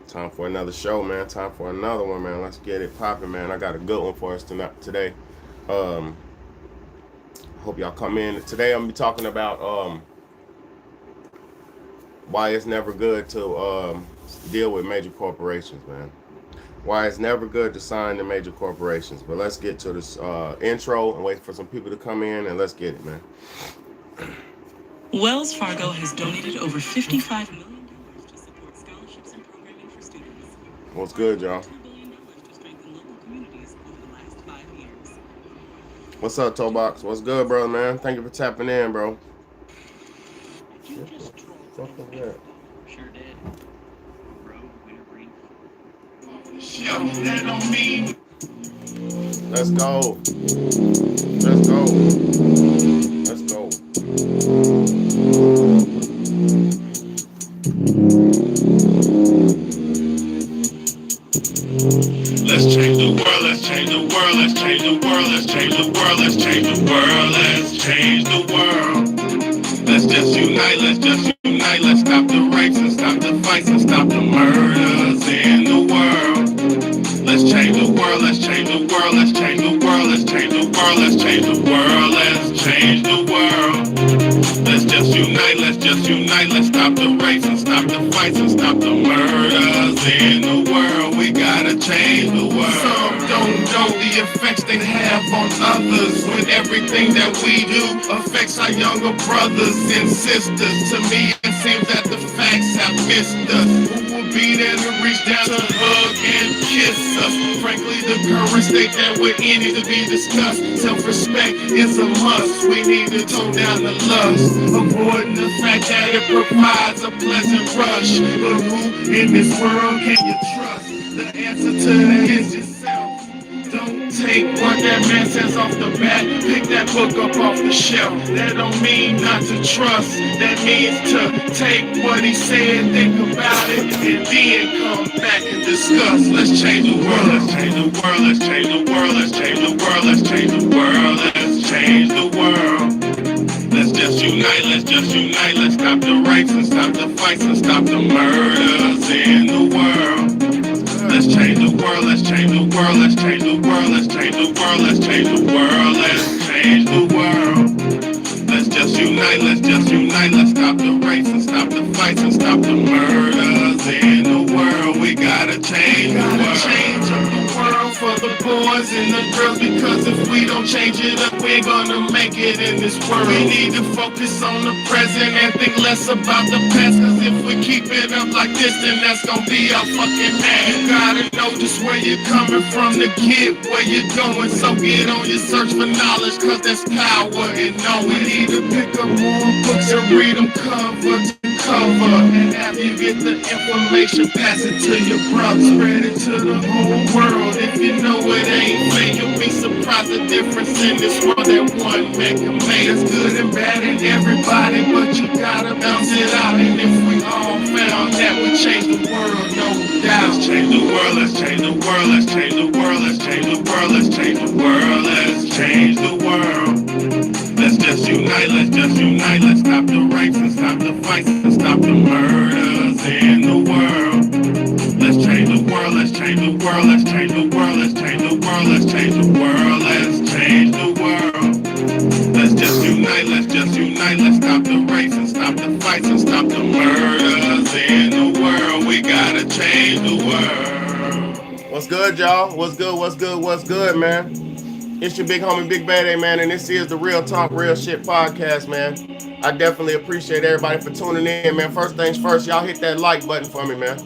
Time for another show, man. Time for another one, man. Let's get it popping, man. I got a good one for us tonight today. Um, Hope y'all come in. Today I'm gonna be talking about why it's never good to deal with major corporations, man. Why it's never good to sign to major corporations. But let's get to this intro and wait for some people to come in and let's get it, man. Wells Fargo has donated over $55 million to support scholarships and programming for students. What's good, y'all? $2 billion to strengthen local communities over the last 5 years. What's up, Tobox? What's good, bro, man? Thank you for tapping in, bro. You just trolled Fuck was me. that? Sure did. Bro, winter brief. Let's go. Let's go. Let's go. Let's change the world, let's change the world, let's change the world, let's change the world, let's change the world, let's change the world. Let's just unite, let's stop the rapes and stop the fights and stop the murders in the world. Let's change the world, let's change the world, let's change the world, let's change the world, let's change the world, let's change the world. Let's just unite, let's stop the rapes and stop the fights and stop the murders in the world. We gotta change the world. Some don't know the effects they have on others when everything that we do affects our younger brothers and sisters. To me, it seems that the facts have missed us. Who will be there to reach down to hug and kiss us? Frankly, the current state that we're in needs to be discussed. Self-respect is a must. We need to tone down the lust, avoiding the fact that it provides a pleasant rush. But who in this world can you trust? The answer to that is yourself. Don't take what that man says off the bat. Pick that book up off the shelf. That don't mean not to trust. That means to take what he said, think about it, and then come back and discuss. Let's change the world. Let's change the world. Let's change the world. Let's change the world. Let's change the world. Let's change the world. Let's just unite, let's stop the rapes and stop the fights and stop the murders in the world. Let's change the world, let's change the world, let's change the world, let's change the world, let's change the world, let's change the world. Let's just unite, let's stop the rapes and stop the fights and stop the murders in the world. We gotta change the world. Change up the world for the boys and the girls, because if we don't change it up, we're gonna make it in this world. We need to focus on the present and think less about the past, cause if we keep it up like this, then that's gonna be our fucking ass. You gotta know just where you're coming from to get where you're going, so get on your search for knowledge, cause there's power in knowing. We need to pick up more books and read them cover to cover, and after you get the information, pass it to your brother, spread it to the whole world. If you know it ain't fake, you'll be surprised the difference in this world that one man can make. It's good and bad in everybody, but you gotta bounce it out. And if we all found that would change the world, no doubt. Let's change the world, let's change the world, let's change the world, let's change the world, let's change the world, let's change the world. Let's just unite, let's stop the rapes and stop the fights and stop the murders in the world. Let's change the world, let's change the world, let's change the world, let's change the world, let's change the world, let's change the world. Let's just unite, let's stop the rapes and stop the fights and stop the murders in the world. We gotta change the world. What's good, y'all? What's good? What's good? What's good, man? It's your big homie, Big Bad A, man, and this is the Real Talk, Real Shit podcast, man. I definitely appreciate everybody for tuning in, man. First things first, y'all hit that like button for me, man.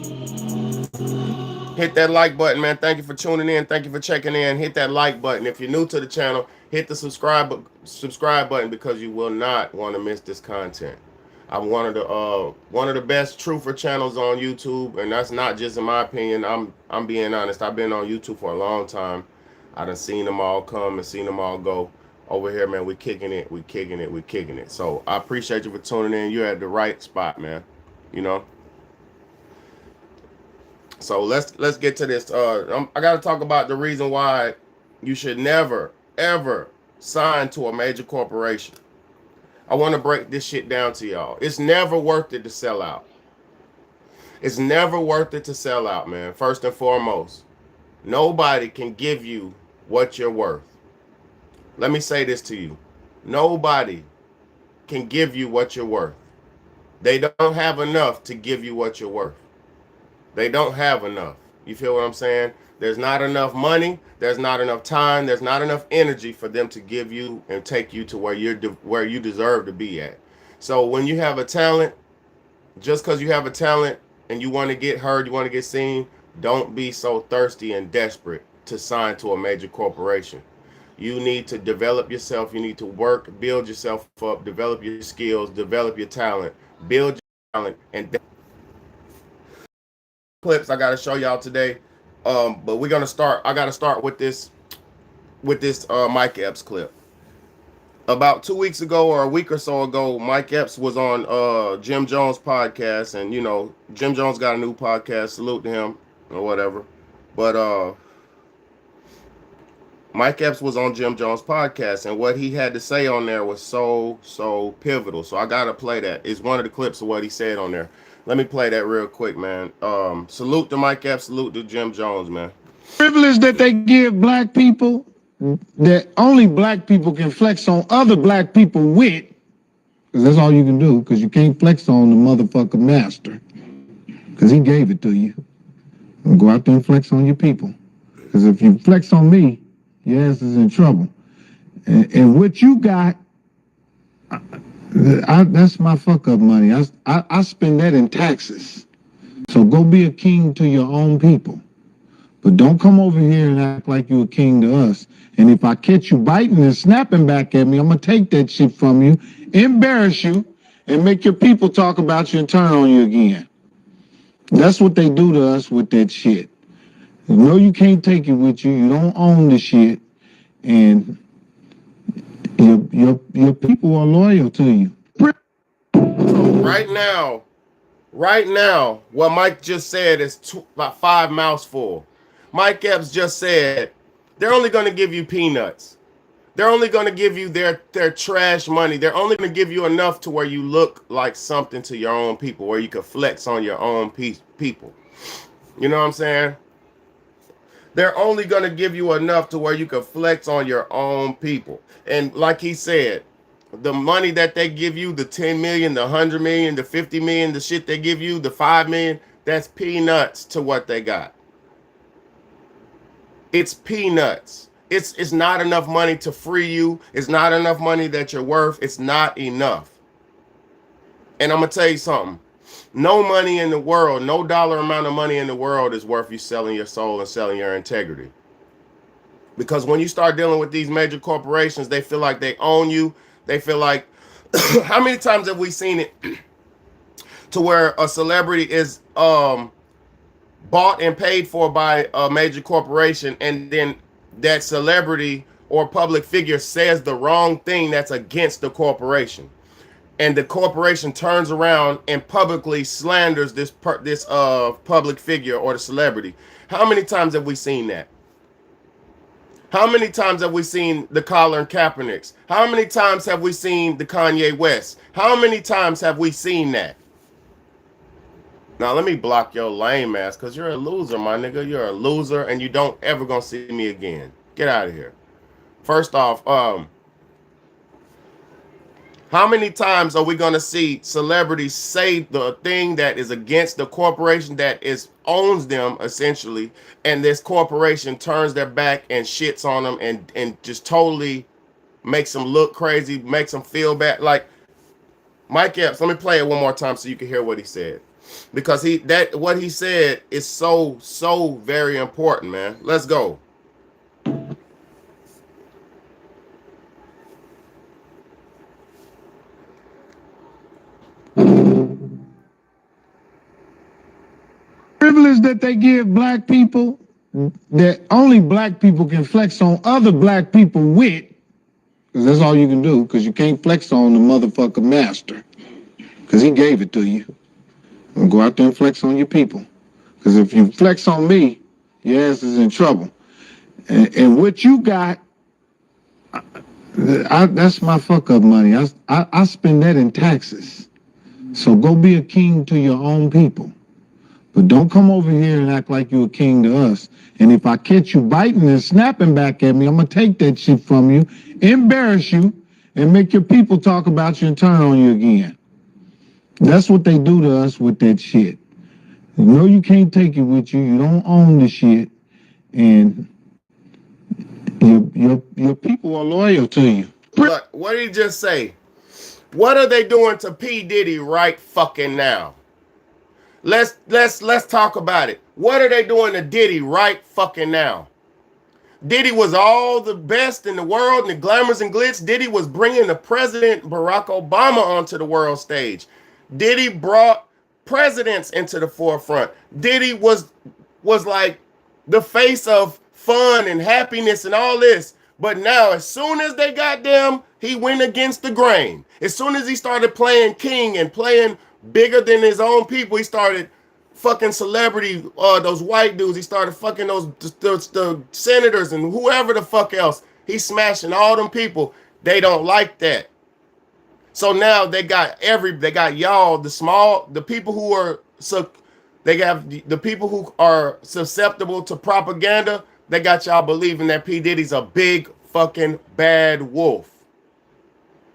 Hit that like button, man. Thank you for tuning in. Thank you for checking in. Hit that like button. If you're new to the channel, hit the subscribe button because you will not want to miss this content. I'm one of the best truther channels on YouTube, and that's not just in my opinion. I'm being honest. I've been on YouTube for a long time. I done seen them all come and seen them all go. Over here, man, we kicking it, we kicking it, we kicking it. So I appreciate you for tuning in. You're at the right spot, man. You know. So let's get to this. I got to talk about the reason why you should never ever sign to a major corporation. I want to break this shit down to y'all. It's never worth it to sell out. It's never worth it to sell out, man. First and foremost, nobody can give you what you're worth. Let me say this to you. Nobody can give you what you're worth. They don't have enough to give you what you're worth. They don't have enough. You feel what I'm saying? There's not enough money. There's not enough time. There's not enough energy for them to give you and take you to where you deserve to be at. So when you have a talent, just because you have a talent and you want to get heard, you want to get seen, don't be so thirsty and desperate to sign to a major corporation. You need to develop yourself. You need to work, build yourself up, develop your skills, develop your talent, build your talent, and clips I got to show y'all today. But we're gonna start. I got to start with this Mike Epps clip. About 2 weeks ago or a week or so ago, Mike Epps was on Jim Jones podcast, and you know Jim Jones got a new podcast. Salute to him or whatever. But Mike Epps was on Jim Jones podcast, and what he had to say on there was so pivotal. So I gotta play that. It's one of the clips of what he said on there. Let me play that real quick, man. Salute to Mike Epps. Salute to Jim Jones, man. Privilege that they give black people that only black people can flex on other black people with, because that's all you can do, because you can't flex on the motherfucking master, because he gave it to you. And go out there and flex on your people, because if you flex on me, your ass is in trouble. And what you got, that's my fuck up money. I spend that in taxes. So go be a king to your own people. But don't come over here and act like you a king to us. And if I catch you biting and snapping back at me, I'm going to take that shit from you, embarrass you, and make your people talk about you and turn on you again. That's what they do to us with that shit. You know you can't take it with you. You don't own the shit. And your people are loyal to you. Right now, what Mike just said is about 5 mouthfuls. Mike Epps just said they're only going to give you peanuts. They're only going to give you their trash money. They're only going to give you enough to where you look like something to your own people, where you can flex on your own people. You know what I'm saying? They're only going to give you enough to where you can flex on your own people. And like he said, the money that they give you, the 10 million, the 100 million, the 50 million, the shit they give you, the 5 million, that's peanuts to what they got. It's peanuts. It's not enough money to free you. It's not enough money that you're worth. It's not enough. And I'm going to tell you something. No money in the world, no dollar amount of money in the world is worth you selling your soul and selling your integrity. Because when you start dealing with these major corporations, they feel like they own you. They feel like, how many times have we seen it to where a celebrity is bought and paid for by a major corporation, and then that celebrity or public figure says the wrong thing that's against the corporation, and the corporation turns around and publicly slanders this public figure or the celebrity? How many times have we seen that? How many times have we seen the Colin Kaepernicks? How many times have we seen the Kanye West? How many times have we seen that? Now, let me block your lame ass, because you're a loser, my nigga. You're a loser, and you don't ever gonna see me again. Get out of here. First off, how many times are we gonna see celebrities say the thing that is against the corporation that owns them, essentially, and this corporation turns their back and shits on them and just totally makes them look crazy, makes them feel bad? Like Mike Epps, let me play it one more time so you can hear what he said. Because what he said is so very important, man. Let's go. Privilege that they give black people that only black people can flex on other black people with, because that's all you can do, because you can't flex on the motherfucking master, because he gave it to you. And go out there and flex on your people, because if you flex on me, your ass is in trouble. And what you got, that's my fuck up money. I spend that in taxes. So go be a king to your own people. But don't come over here and act like you a king to us. And if I catch you biting and snapping back at me, I'm going to take that shit from you, embarrass you, and make your people talk about you and turn on you again. That's what they do to us with that shit. You know you can't take it with you. You don't own the shit. And your people are loyal to you. Look, what did he just say? What are they doing to P. Diddy right fucking now? Let's talk about it. What are they doing to Diddy right fucking now? Diddy was all the best in the world and the glamours and glitz. Diddy was bringing the president Barack Obama onto the world stage. Diddy brought presidents into the forefront. Diddy was like the face of fun and happiness and all this. But now, as soon as they got them, he went against the grain. As soon as he started playing king and playing bigger than his own people, he started fucking celebrity, those white dudes. He started fucking the senators and whoever the fuck else. He's smashing all them people. They don't like that. So now they got y'all, the people who are, so they got the people who are susceptible to propaganda. They got y'all believing that P. Diddy's a big fucking bad wolf.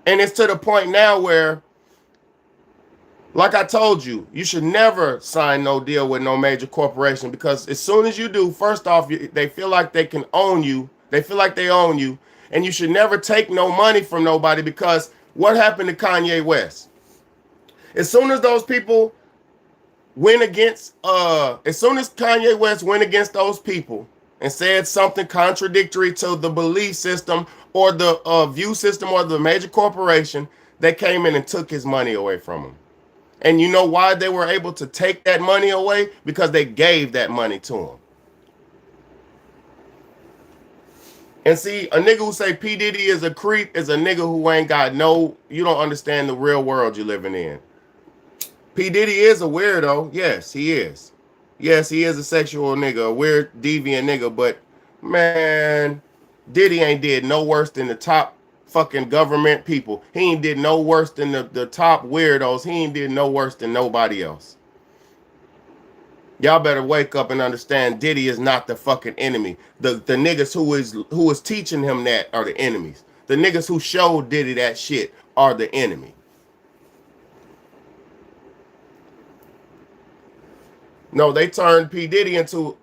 And it's to the point now where, like I told you, you should never sign no deal with no major corporation, because as soon as you do, first off, they feel like they can own you. They feel like they own you. And you should never take no money from nobody, because what happened to Kanye West? As soon as those people went against, as soon as Kanye West went against those people and said something contradictory to the belief system or the view system or the major corporation, they came in and took his money away from him. And you know why they were able to take that money away? Because they gave that money to him. And see, a nigga who say P. Diddy is a creep is a nigga who ain't got you don't understand the real world you're living in. P. Diddy is a weirdo. Yes, he is. Yes, he is a sexual nigga, a weird, deviant nigga. But, man, Diddy ain't did no worse than the top fucking government people. He ain't did no worse than the top weirdos. He ain't did no worse than nobody else. Y'all better wake up and understand Diddy is not the fucking enemy. The niggas who is teaching him that are the enemies. The niggas who showed Diddy that shit are the enemy. No, they turned P. Diddy into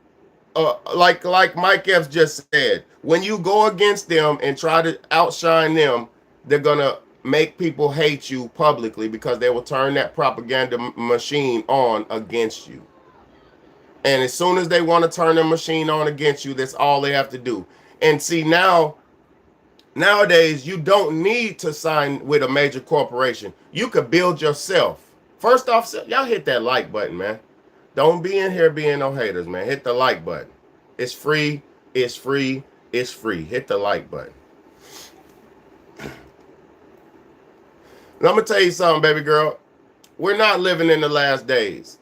like Mike Epps just said, when you go against them and try to outshine them, they're gonna make people hate you publicly, because they will turn that propaganda machine on against you. And as soon as they want to turn the machine on against you, that's all they have to do. And see, nowadays, you don't need to sign with a major corporation. You could build yourself. First off, y'all hit that like button, man. Don't be in here being no haters, man. Hit the like button. It's free. It's free. It's free. Hit the like button. And I'm going to tell you something, baby girl. We're not living in the last days.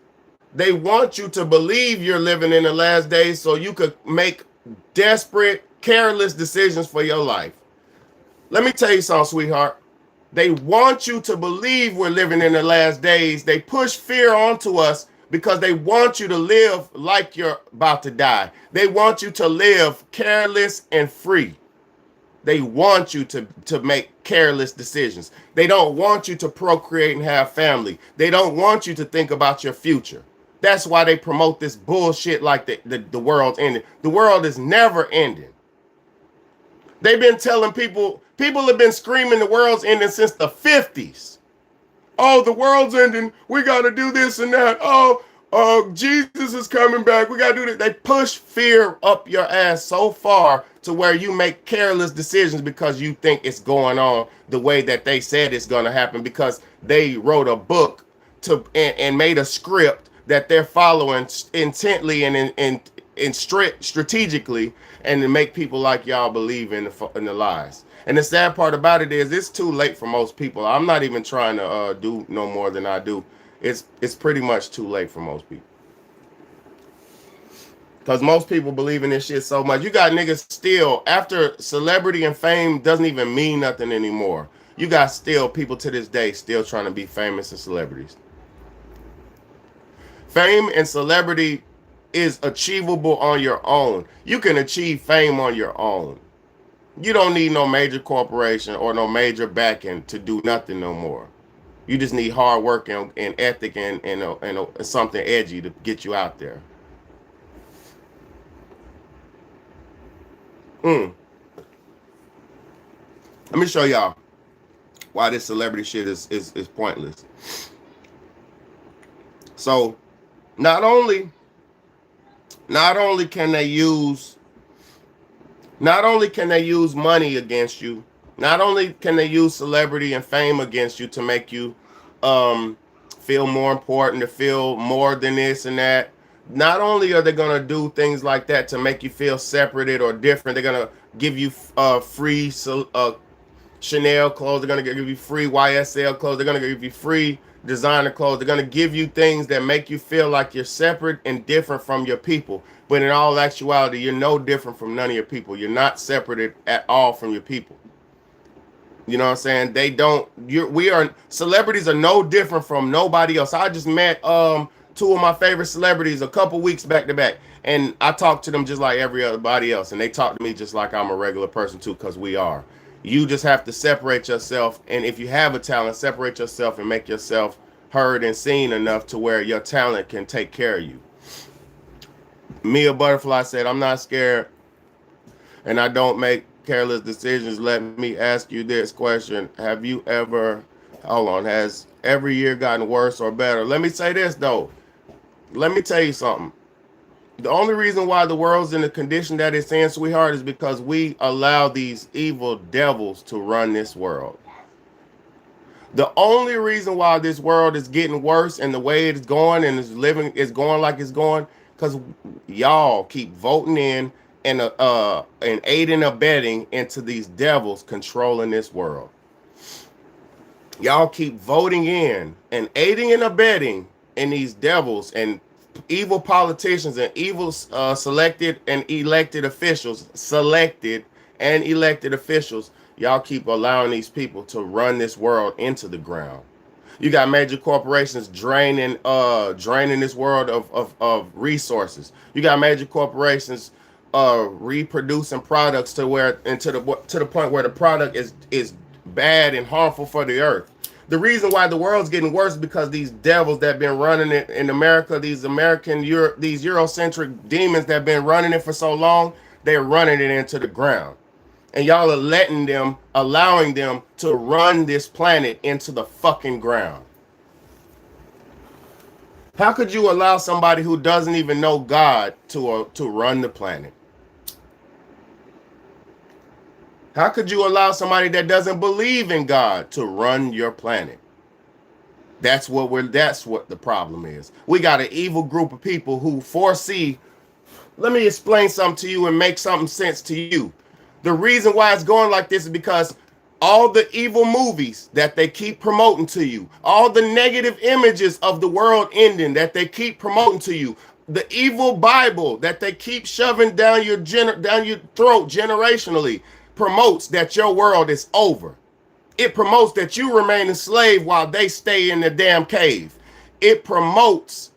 They want you to believe you're living in the last days so you could make desperate, careless decisions for your life. Let me tell you something, sweetheart. They want you to believe we're living in the last days. They push fear onto us because they want you to live like you're about to die. They want you to live careless and free. They want you to make careless decisions. They don't want you to procreate and have family. They don't want you to think about your future. That's why they promote this bullshit like the world's ending. The world is never ending. They've been telling people have been screaming the world's ending since the 50s. Oh, the world's ending. We got to do this and that. Oh, Jesus is coming back. We got to do this. They push fear up your ass so far to where you make careless decisions because you think it's going on the way that they said it's going to happen, because they wrote a book and made a script that they're following intently and strategically, and to make people like y'all believe in the lies. And the sad part about it is it's too late for most people. I'm not even trying to do no more than I do. It's pretty much too late for most people. Because most people believe in this shit so much. You got niggas still, after celebrity and fame doesn't even mean nothing anymore. You got still people to this day still trying to be famous and celebrities. Fame and celebrity is achievable on your own. You can achieve fame on your own. You don't need no major corporation or no major backing to do nothing no more. You just need hard work and ethic and something edgy to get you out there. Let me show y'all why this celebrity shit is pointless. So not only can they use money against you, not only can they use celebrity and fame against you to make you feel more important, to feel more than this and that. Not only are they gonna do things like that to make you feel separated or different, they're gonna give you free Chanel clothes. They're gonna give you free YSL clothes. They're gonna give you free designer clothes. They're gonna give you things that make you feel like you're separate and different from your people. But in all actuality, you're no different from none of your people. You're not separated at all from your people. You know what I'm saying? Celebrities are no different from nobody else. I just met two of my favorite celebrities a couple weeks back to back, and I talked to them just like everybody else, and they talk to me just like I'm a regular person too, because we are. You just have to separate yourself, and if you have a talent, separate yourself and make yourself heard and seen enough to where your talent can take care of you. Mia Butterfly said, "I'm not scared, and I don't make careless decisions. Let me ask you this question. Have you ever, has every year gotten worse or better?" Let me say this, though. Let me tell you something. The only reason why the world's in the condition that it's in, sweetheart, is because we allow these evil devils to run this world. The only reason why this world is getting worse and the way it's going and is going like it's going, because y'all keep voting in and aiding and abetting into these devils controlling this world. Y'all keep voting in and aiding and abetting in these devils and evil politicians and evil selected and elected officials. Y'all keep allowing these people to run this world into the ground. You got major corporations draining this world of resources. You got major corporations reproducing products to the point where the product is bad and harmful for the earth. The reason why the world's getting worse is because these devils that have been running it in America, these Eurocentric demons that have been running it for so long, they're running it into the ground. And y'all are allowing them to run this planet into the fucking ground. How could you allow somebody who doesn't even know God to run the planet? How could you allow somebody that doesn't believe in God to run your planet? That's what the problem is. We got an evil group of people who foresee. Let me explain something to you and make something sense to you. The reason why it's going like this is because all the evil movies that they keep promoting to you, all the negative images of the world ending that they keep promoting to you, the evil Bible that they keep shoving down your throat generationally, promotes that your world is over. It promotes that you remain a slave while they stay in the damn cave. It promotes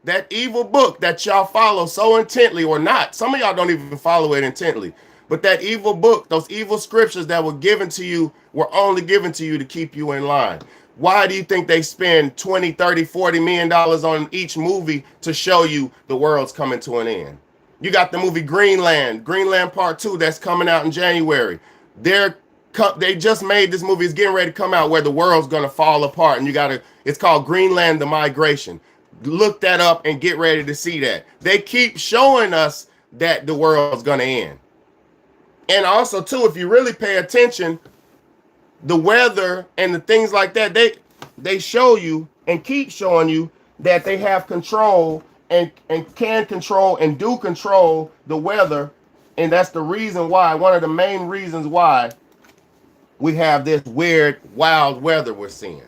that evil book that y'all follow so intently, or not. Some of y'all don't even follow it intently. But that evil book, those evil scriptures that were given to you, were only given to you to keep you in line. Why do you think they spend 20, 30, 40 million dollars on each movie to show you the world's coming to an end? You got the movie Greenland Part 2 that's coming out in January. They just made this movie. It's getting ready to come out where the world's going to fall apart. And it's called Greenland, the Migration. Look that up and get ready to see that. They keep showing us that the world's going to end. And also, too, if you really pay attention, the weather and the things like that, they show you and keep showing you that they have control and can control and do control the weather. And that's the reason why, one of the main reasons why we have this weird, wild weather we're seeing.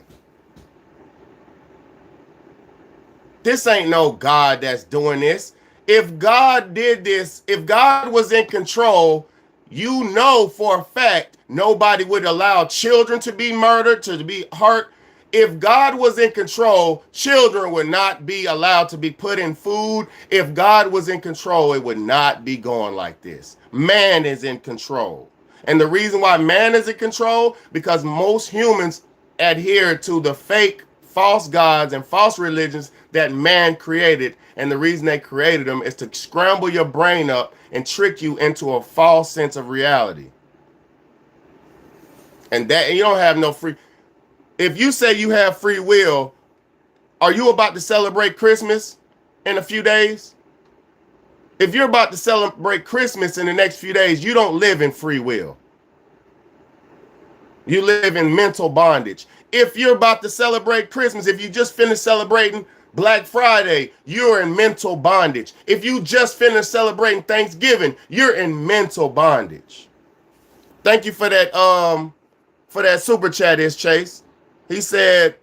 This ain't no God that's doing this. If God did this, if God was in control, you know for a fact nobody would allow children to be murdered, to be hurt. If God was in control, children would not be allowed to be put in food. If God was in control, it would not be going like this. Man is in control. And the reason why man is in control, because most humans adhere to the fake, false gods and false religions that man created. And the reason they created them is to scramble your brain up and trick you into a false sense of reality. And that you don't have no free. If you say you have free will, are you about to celebrate Christmas in a few days? If you're about to celebrate Christmas in the next few days, you don't live in free will. You live in mental bondage. If you're about to celebrate Christmas, if you just finished celebrating Black Friday, you're in mental bondage. If you just finished celebrating Thanksgiving, you're in mental bondage. Thank you for that super chat, is Chase. He said,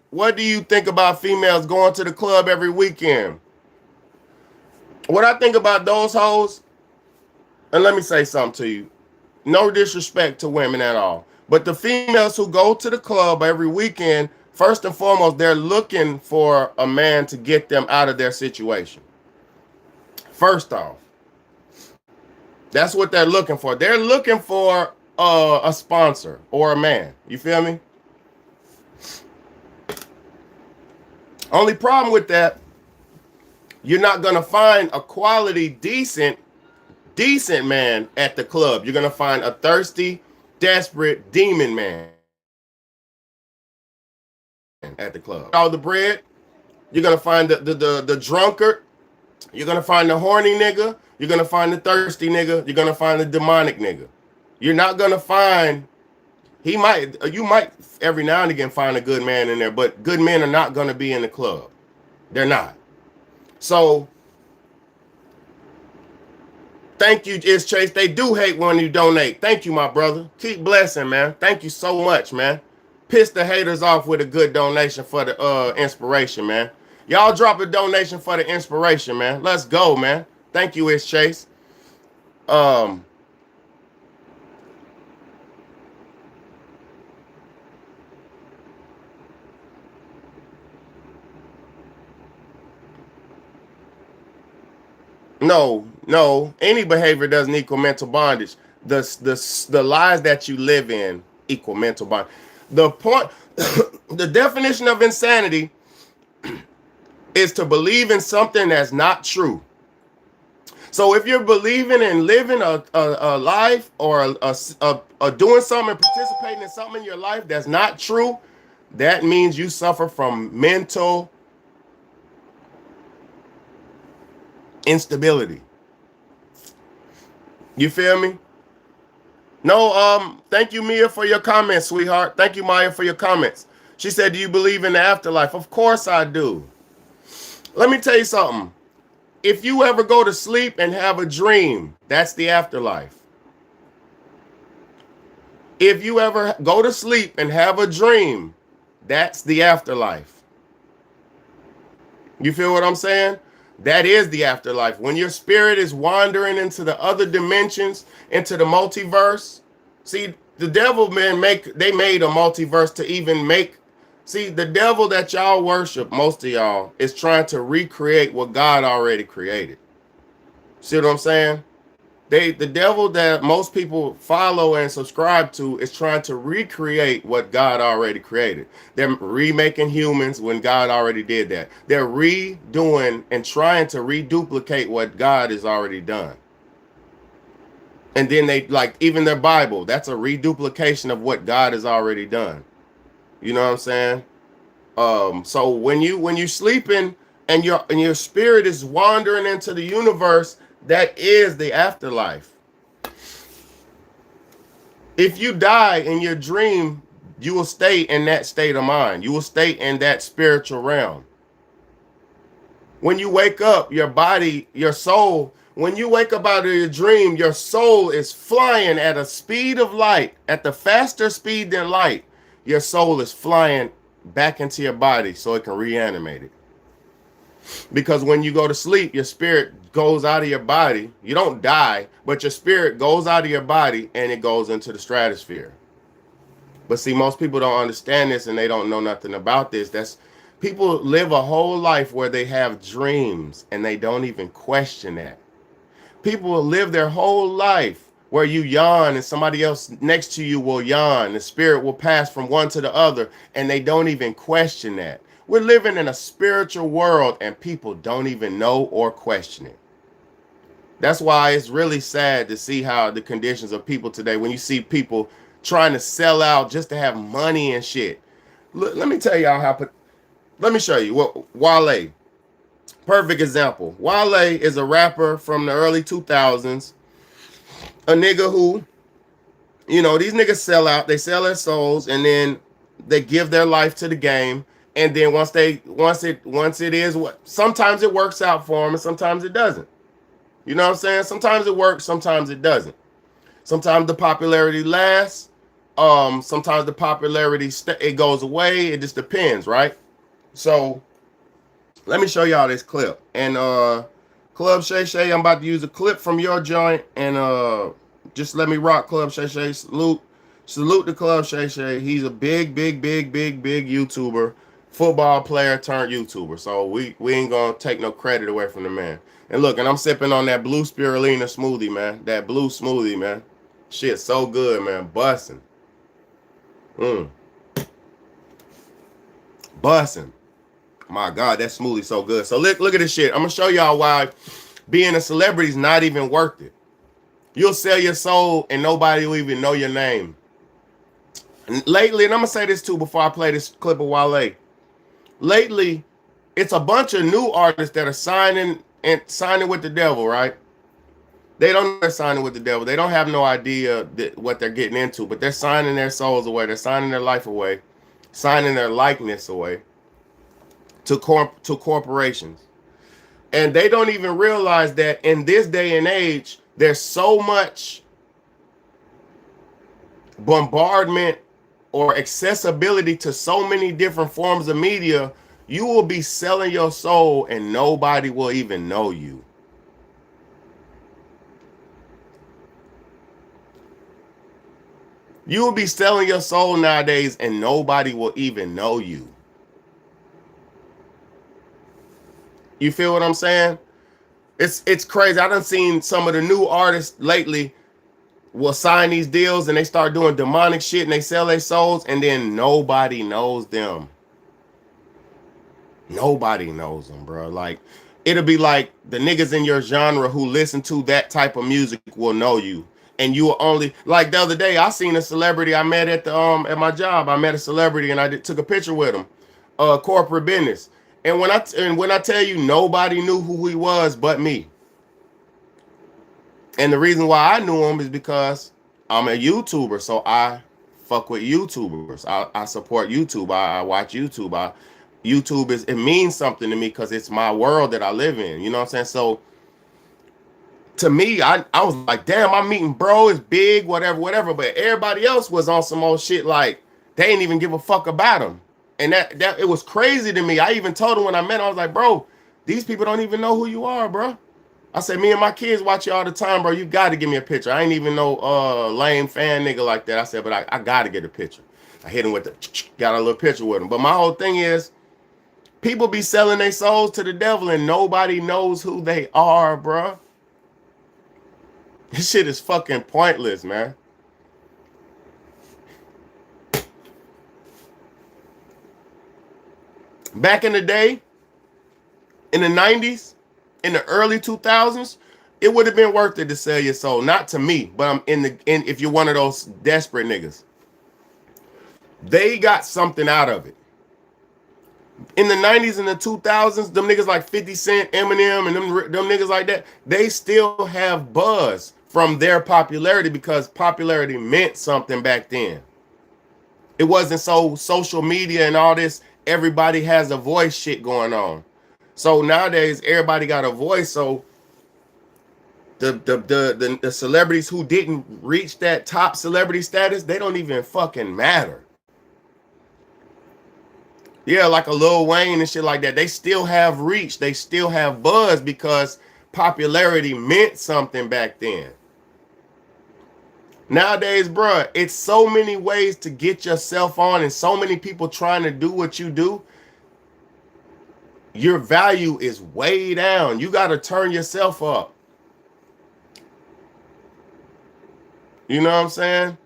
what do you think about females going to the club every weekend? What I think about those hoes, and let me say something to you. No disrespect to women at all. But the females who go to the club every weekend, first and foremost, they're looking for a man to get them out of their situation. First off, that's what they're looking for. They're looking for a sponsor or a man. You feel me? Only problem with that, you're not going to find a quality, decent man at the club. You're going to find a thirsty, desperate demon man at the club. All the bread, you're going to find the drunkard. You're going to find the horny nigga. You're going to find the thirsty nigga. You're going to find the demonic nigga. You're not going to find, you might every now and again find a good man in there, but good men are not going to be in the club. They're not. So, thank you, Is Chase. They do hate when you donate. Thank you, my brother. Keep blessing, man. Thank you so much, man. Piss the haters off with a good donation for the inspiration, man. Y'all drop a donation for the inspiration, man. Let's go, man. Thank you, Is Chase. No. Any behavior doesn't equal mental bondage. The lies that you live in equal mental bondage. The point, the definition of insanity is to believe in something that's not true. So if you're believing and living a life or doing something, participating in something in your life that's not true, that means you suffer from mental instability. You feel me? No, thank you, Mia, for your comments, sweetheart. Thank you, Maya, for your comments. She said, do you believe in the afterlife? Of course I do. Let me tell you something. If you ever go to sleep and have a dream, that's the afterlife. If you ever go to sleep and have a dream, that's the afterlife. You feel what I'm saying? That is the afterlife. When your spirit is wandering into the other dimensions, into the multiverse. See, the devil, man, they made a multiverse to even make. See, the devil that y'all worship, most of y'all, is trying to recreate what God already created. See what I'm saying? The devil that most people follow and subscribe to is trying to recreate what God already created. They're remaking humans when God already did that. They're redoing and trying to reduplicate what God has already done. And then they, like, even their Bible, that's a reduplication of what God has already done. You know what I'm saying? So when you sleeping and your spirit is wandering into the universe, that is the afterlife. If you die in your dream, you will stay in that state of mind. You will stay in that spiritual realm. When you wake up, your body, your soul, when you wake up out of your dream, your soul is flying at a speed of light, at the faster speed than light. Your soul is flying back into your body so it can reanimate it. Because when you go to sleep, your spirit goes out of your body. You don't die, but your spirit goes out of your body and it goes into the stratosphere. But see, most people don't understand this and they don't know nothing about this. That's people live a whole life where they have dreams and they don't even question that. People will live their whole life where you yawn and somebody else next to you will yawn. The spirit will pass from one to the other and they don't even question that. We're living in a spiritual world and people don't even know or question it. That's why it's really sad to see how the conditions of people today, when you see people trying to sell out just to have money and shit. Let me tell y'all let me show you what Wale. Perfect example. Wale is a rapper from the early 2000s. A nigga who, you know, these niggas sell out, they sell their souls, and then they give their life to the game. And then once it is what, sometimes it works out for them and sometimes it doesn't. You know what I'm saying? Sometimes it works, sometimes it doesn't. Sometimes the popularity lasts. Sometimes the popularity it goes away. It just depends, right? So let me show y'all this clip. And Club Shay Shay, I'm about to use a clip from your joint, and just let me rock, Club Shay Shay. Salute to Club Shay Shay. He's a big YouTuber, football player turned YouTuber. So we ain't gonna take no credit away from the man. And look, and I'm sipping on that blue spirulina smoothie, man. That blue smoothie, man. Shit, so good, man. Bussin'. Bussin'. My God, that smoothie so good. So look at this shit. I'm gonna show y'all why being a celebrity is not even worth it. You'll sell your soul and nobody will even know your name. And lately, and I'm gonna say this too before I play this clip of Wale. Lately, it's a bunch of new artists that are signing with the devil, right? They don't know they're signing with the devil. They don't have no idea what they're getting into, but they're signing their souls away. They're signing their life away, signing their likeness away to corporations. And they don't even realize that in this day and age, there's so much bombardment or accessibility to so many different forms of media. You will be selling your soul and nobody will even know you. You will be selling your soul nowadays and nobody will even know you. You feel what I'm saying? It's crazy. I done seen some of the new artists lately will sign these deals and they start doing demonic shit and they sell their souls and then nobody knows them. Nobody knows them, bro. Like, it'll be like the niggas in your genre who listen to that type of music will know you. And you will only, like the other day, I seen a celebrity I met at the at my job. I met a celebrity and I took a picture with him. Corporate business. And when I tell you nobody knew who he was but me. And the reason why I knew him is because I'm a YouTuber. So I fuck with YouTubers. I support YouTube. I watch YouTube. YouTube it means something to me because it's my world that I live in. You know what I'm saying? So to me, I was like, damn, I'm meeting bro, it's big, whatever. But everybody else was on some old shit like they didn't even give a fuck about him. And that it was crazy to me. I even told him when I met him, I was like, bro, these people don't even know who you are, bro. I said, me and my kids watch you all the time, bro. You got to give me a picture. I ain't even no lame fan nigga like that. I said, but I got to get a picture. I hit him with got a little picture with him. But my whole thing is, people be selling their souls to the devil and nobody knows who they are, bro. This shit is fucking pointless, man. Back in the day, in the 90s, in the early 2000s, it would have been worth it to sell your soul. Not to me, but I'm if you're one of those desperate niggas. They got something out of it. In the 90s and the 2000s, them niggas like 50 Cent, Eminem, and them niggas like that, they still have buzz from their popularity because popularity meant something back then. It wasn't so social media and all this, everybody has a voice shit going on. So nowadays, everybody got a voice. So the celebrities who didn't reach that top celebrity status, they don't even fucking matter. Yeah, like a Lil Wayne and shit like that. They still have reach. They still have buzz because popularity meant something back then. Nowadays, bruh, it's so many ways to get yourself on and so many people trying to do what you do. Your value is way down. You got to turn yourself up. You know what I'm saying?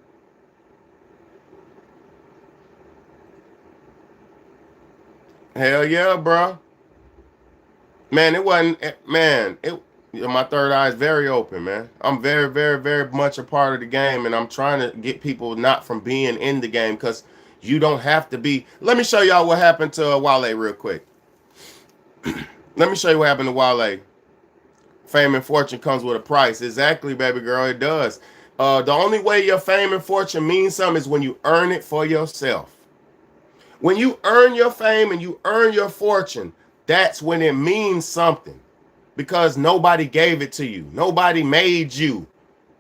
Hell yeah, bro. Man, it wasn't, man, my third eye is very open, man. I'm very, very, very much a part of the game, and I'm trying to get people not from being in the game because you don't have to be. Let me show y'all what happened to Wale real quick. Let me show you what happened to Wale. Fame and fortune comes with a price. Exactly, baby girl, it does. The only way your fame and fortune means something is when you earn it for yourself. When you earn your fame and you earn your fortune, that's when it means something. Because nobody gave it to you. Nobody made you.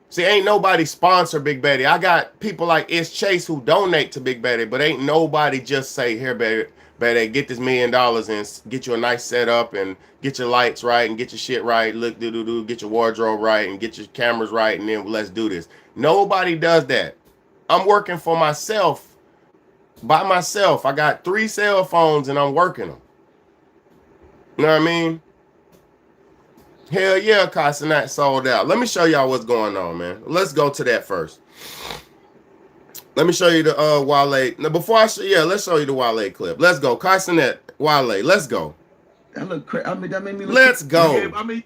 See, ain't nobody sponsor Big Betty. I got people like It's Chase who donate to Big Betty, but ain't nobody just say, here, Betty, get this $1 million and get you a nice setup and get your lights right and get your shit right. Look, get your wardrobe right and get your cameras right, and then let's do this. Nobody does that. I'm working for myself, by myself. I got 3 cell phones and I'm working them. You know what I mean? Hell yeah, Casanat sold out. Let me show y'all what's going on, man. Let's go to that first. Let me show you the Wale. Now, before I show, let's show you the Wale clip. Let's go, Casanat, Wale. Let's go. That look crazy. I mean, that made me look. Let's go. Yeah, I mean,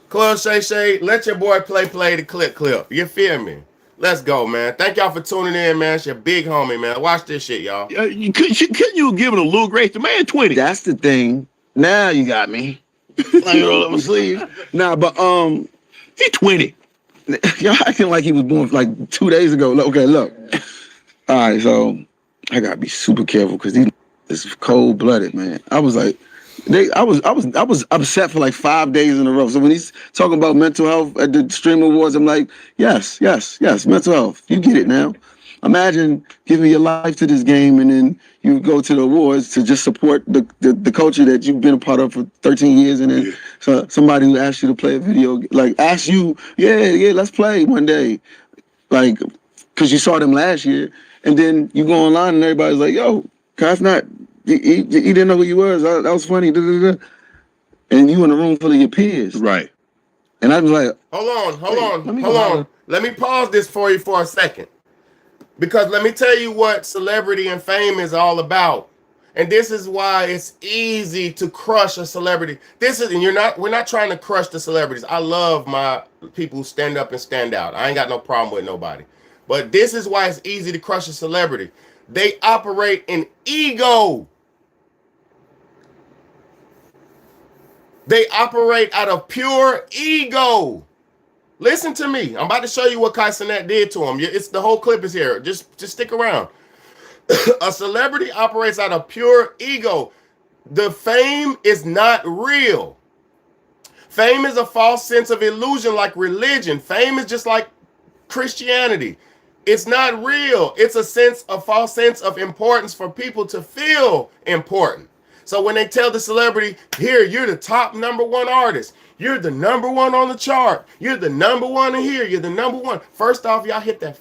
Club Shay, let your boy play the clip. You feel me? Let's go, man. Thank y'all for tuning in, man. It's your big homie, man. Watch this shit, y'all. Couldn't you give it a little grace? The man 20. that's the thing. Now you got me. Like roll up my sleeve. Nah, but He 20. y'all acting like he was born like 2 days ago. Okay, look. All right, so I gotta be super careful because he is cold blooded, man. I was like, I was upset for like 5 days in a row. So when he's talking about mental health at the Stream Awards, I'm like, yes, mental health. You get it now. Imagine giving your life to this game and then you go to the awards to just support the culture that you've been a part of for 13 years, and then somebody who asks you to play a video, like asks you, yeah, let's play one day, like, because you saw them last year, and then you go online and everybody's like, yo, Kai's not, he didn't know who you was, that was funny, and you in a room full of your peers. Right. And I was like, Hold on. Let me pause this for you for a second. Because let me tell you what celebrity and fame is all about. And this is why it's easy to crush a celebrity. We're not trying to crush the celebrities. I love my people who stand up and stand out. I ain't got no problem with nobody. But this is why it's easy to crush a celebrity. They operate in ego. They operate out of pure ego. Listen to me. I'm about to show you what Kai Cenat did to him. It's the whole clip is here. Just stick around. A celebrity operates out of pure ego. The fame is not real. Fame is a false sense of illusion, like religion. Fame is just like Christianity. It's not real. It's a false sense of importance for people to feel important. So when they tell the celebrity, here, you're the top #1 artist. You're the #1 on the chart. You're the #1 in here. You're the #1. First off, y'all hit that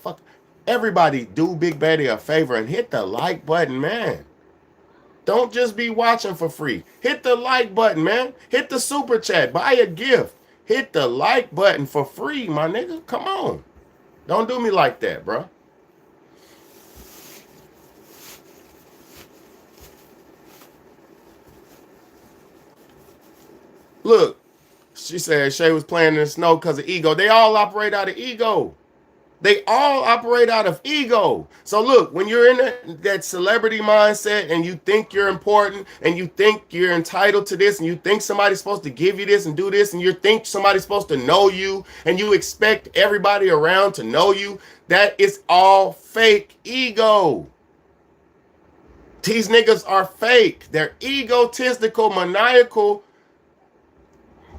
everybody do Big Betty a favor and hit the like button, man. Don't just be watching for free. Hit the like button, man. Hit the super chat. Buy a gift. Hit the like button for free, my nigga. Come on. Don't do me like that, bro. Look, she said Shay was playing in the snow because of ego. They all operate out of ego. They all operate out of ego. So look, when you're in that celebrity mindset and you think you're important and you think you're entitled to this and you think somebody's supposed to give you this and do this and you think somebody's supposed to know you and you expect everybody around to know you, that is all fake ego. These niggas are fake. They're egotistical, maniacal.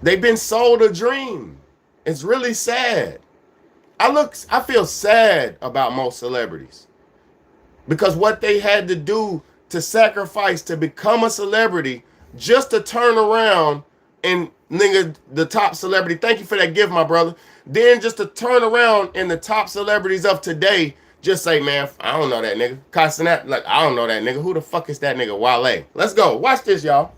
They've been sold a dream. It's really sad. I feel sad about most celebrities because what they had to do to sacrifice to become a celebrity just to turn around and nigga, the top celebrity, thank you for that gift, my brother. Then just to turn around and the top celebrities of today just say, man, I don't know that nigga. Casanat, like, I don't know that nigga. Who the fuck is that nigga? Wale. Let's go. Watch this, y'all.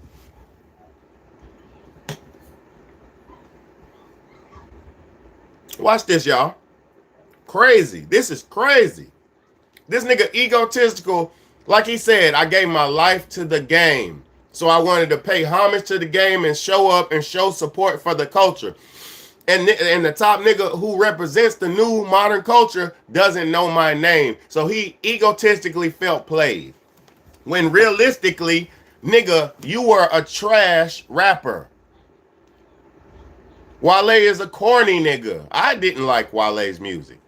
Watch this, y'all. Crazy. This is crazy. This nigga egotistical. Like he said, I gave my life to the game. So I wanted to pay homage to the game and show up and show support for the culture. And the top nigga who represents the new modern culture doesn't know my name. So he egotistically felt played. When realistically, nigga, you were a trash rapper. Wale is a corny nigga. I didn't like Wale's music.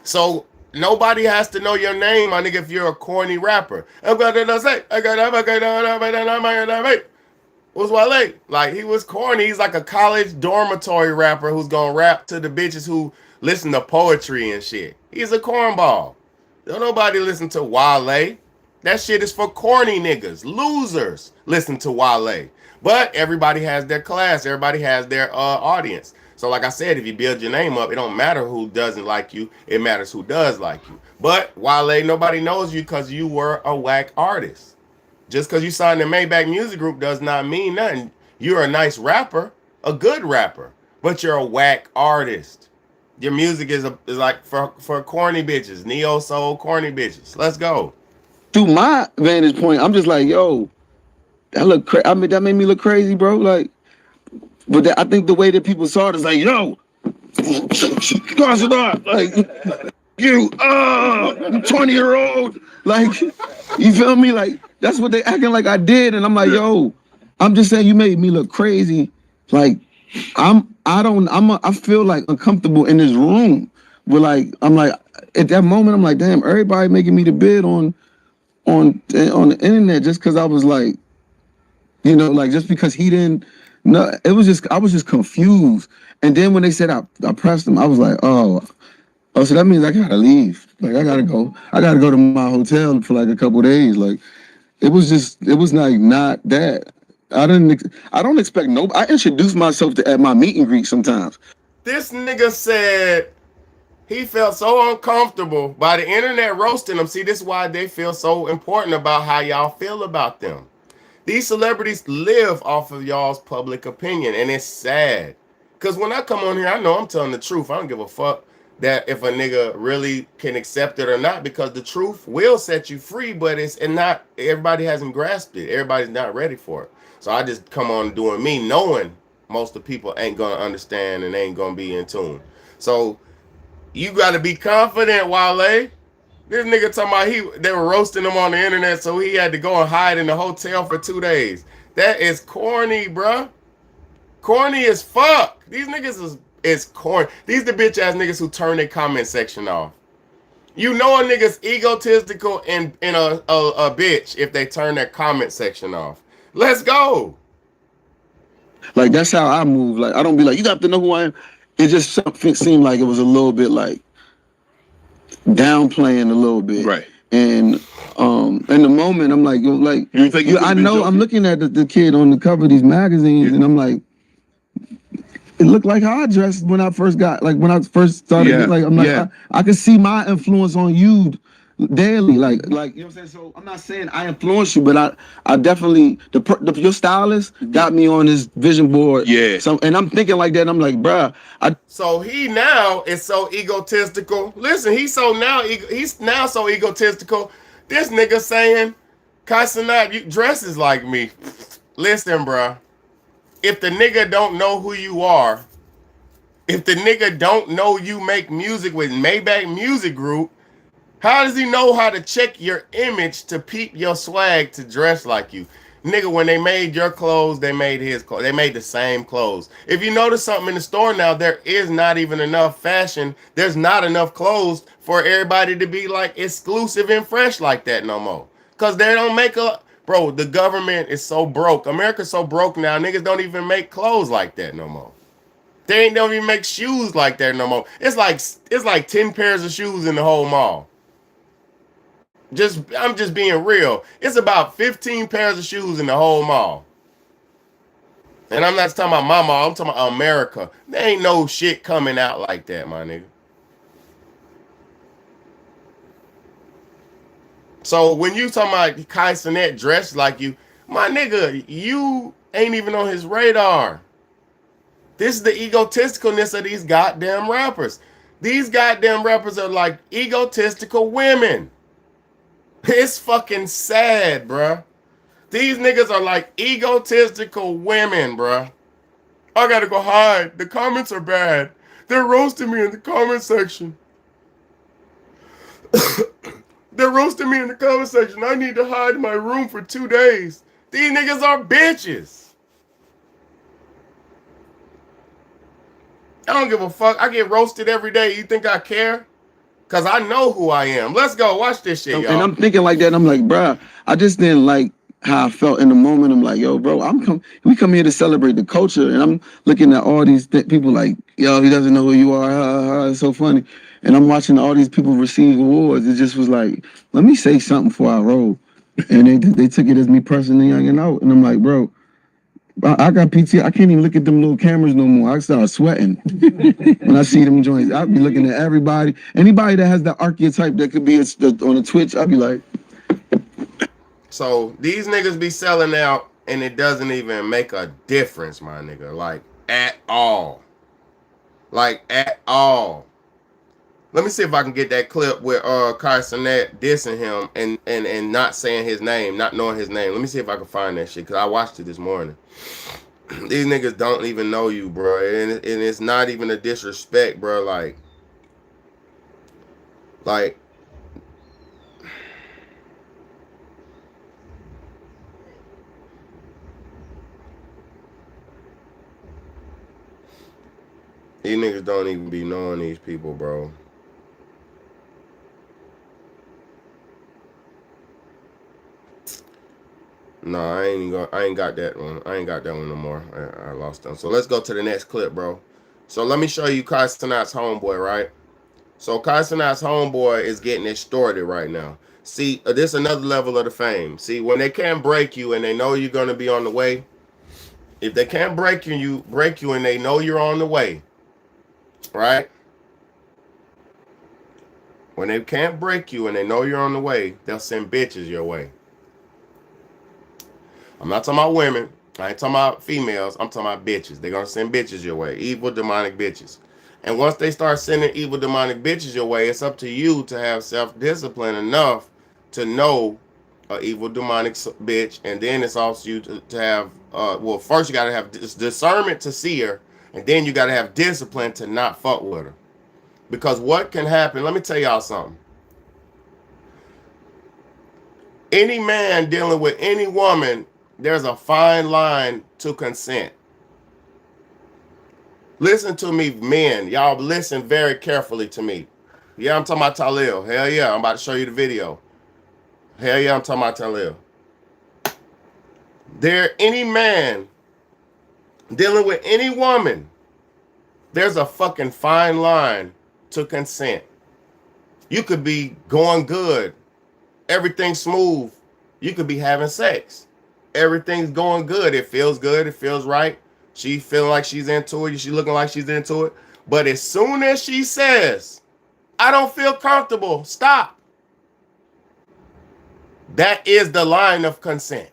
So nobody has to know your name, my nigga, if you're a corny rapper. What's Wale? Like, he was corny. He's like a college dormitory rapper who's gonna rap to the bitches who listen to poetry and shit. He's a cornball. Don't nobody listen to Wale. That shit is for corny niggas. Losers listen to Wale. But everybody has their class. Everybody has their audience. So like I said, if you build your name up, it don't matter who doesn't like you. It matters who does like you. But Wale, nobody knows you because you were a whack artist. Just because you signed the Maybach Music Group does not mean nothing. You're a nice rapper, a good rapper, but you're a whack artist. Your music is like for corny bitches, neo soul corny bitches. Let's go. Through my vantage point, I'm just like, yo, that that made me look crazy, bro. Like, but I think the way that people saw it is like, yo, cross it off, like, you, 20-year-old, like, you feel me? Like, that's what they acting like I did, and I'm like, yo, I'm just saying you made me look crazy. Like, I feel like uncomfortable in this room. But like, I'm like, at that moment, I'm like, damn, everybody making me the bid on the internet just because I was like, you know, like just because he didn't. No, I was just confused. And then when they said I pressed him, I was like, oh, so that means I gotta leave. Like I gotta go to my hotel for like a couple of days. Like it was like not that. I don't expect nobody. I introduce myself at my meet and greet sometimes. This nigga said he felt so uncomfortable by the internet roasting him. See, this is why they feel so important about how y'all feel about them. These celebrities live off of y'all's public opinion, and it's sad. Because when I come on here, I know I'm telling the truth. I don't give a fuck that if a nigga really can accept it or not, because the truth will set you free, but not everybody hasn't grasped it. Everybody's not ready for it. So I just come on doing me, knowing most of the people ain't gonna understand and ain't gonna be in tune. So you gotta be confident, Wale. This nigga talking about they were roasting him on the internet, so he had to go and hide in the hotel for 2 days. That is corny, bruh. Corny as fuck. These niggas is corny. These the bitch ass niggas who turn their comment section off. You know a nigga's egotistical and a bitch if they turn their comment section off. Let's go. Like that's how I move. Like I don't be like, you got to know who I am. It just seemed like it was a little bit like downplaying a little bit. Right. And in the moment I'm like, you think I know I'm looking at the kid on the cover of these magazines and I'm like, it looked like how I dressed when I first started. Yeah. Like I'm like, I can see my influence on you daily. Like you know what I'm saying? So I'm not saying I influence you, but I definitely your stylist got me on his vision board. Yeah. So and I'm thinking like that. I'm like, bruh. So he now is so egotistical. Listen, he's now so egotistical. This nigga saying, Casanat, you dresses like me. Listen, bruh. If the nigga don't know who you are, if the nigga don't know you make music with Maybach Music Group, how does he know how to check your image to peep your swag to dress like you? Nigga, when they made your clothes, they made his clothes. They made the same clothes. If you notice something in the store now, there is not even enough fashion. There's not enough clothes for everybody to be like exclusive and fresh like that no more. Because they don't make Bro, the government is so broke. America's so broke now, niggas don't even make clothes like that no more. They don't even make shoes like that no more. It's like 10 pairs of shoes in the whole mall. Just being real. It's about 15 pairs of shoes in the whole mall. So he now is so egotistical. Listen, he's so egotistical. This nigga saying, Casanat, you dresses like me. Listen, bruh. If the nigga don't know who you are, if the nigga don't know you make music with Maybach Music Group, how does he know how to check your image to peep your swag to dress like you? Nigga, when they made your clothes, they made the same clothes. Because there ain't no even make clothes like that no more. I'm just being real. It's about 15 pairs of shoes in the whole mall. And I'm not talking about mama, I'm talking about America. There ain't no shit coming out like that, my nigga. So when you talking about Kai Cenat dressed like you, my nigga, you ain't even on his radar. This is the egotisticalness of these goddamn rappers. These goddamn rappers are like egotistical women. It's fucking sad, bruh. These niggas are like egotistical women, bruh. I gotta go hide. The comments are bad. They're roasting me in the comment section. They're roasting me in the comment section. I need to hide in my room for 2 days. These niggas are bitches. I don't give a fuck. I get roasted every day. You think I care? Because I know who I am. Let's go. Watch this shit, y'all. And I'm thinking like that. And I'm like, bruh, I just didn't like how I felt in the moment. I'm like, yo, bro, we come here to celebrate the culture. And I'm looking at all these people like, yo, he doesn't know who you are. It's so funny. And I'm watching all these people receive awards. It just was like, let me say something before I roll. And they took it as me personally hanging out. And I'm like, bro, I got PT. I can't even look at them little cameras no more. I start sweating when I see them joints. I'll be looking at everybody. Anybody that has the archetype that could be on a Twitch, I'll be like. So these niggas be selling out and it doesn't even make a difference, my nigga. Like, at all. Like, at all. Let me see if I can get that clip with Kai Cenat dissing him and not saying his name, not knowing his name. Let me see if I can find that shit, because I watched it this morning. These niggas don't even know you, bro. And it's not even a disrespect, bro. Like, these niggas don't even be knowing these people, bro. No, I ain't got that one. I ain't got that one no more. I lost them. So let's go to the next clip, bro. So let me show you Kai Cenat's homeboy, right? So Kai Cenat's homeboy is getting extorted right now. See, this is another level of the fame. See, when they can't break you and they know you're gonna be on the way, if they can't break you and they know you're on the way, right? When they can't break you and they know you're on the way, they'll send bitches your way. I'm not talking about women. I ain't talking about females. I'm talking about bitches. They're going to send bitches your way. Evil, demonic bitches. And once they start sending evil, demonic bitches your way, it's up to you to have self-discipline enough to know an evil, demonic bitch. And then it's also you to have, well, first you got to have discernment to see her. And then you got to have discipline to not fuck with her. Because what can happen, let me tell y'all something. Any man dealing with any woman, there's a fine line to consent. Listen to me, men. Y'all listen very carefully to me. Yeah, I'm talking about Talil. Hell yeah, I'm about to show you the video. Hell yeah, I'm talking about Talil. Any man dealing with any woman, there's a fucking fine line to consent. You could be going good. Everything's smooth. You could be having sex. Everything's going good. It feels good. It feels right. She feeling like she's into it. She looking like she's into it. But as soon as she says, I don't feel comfortable, stop. That is the line of consent.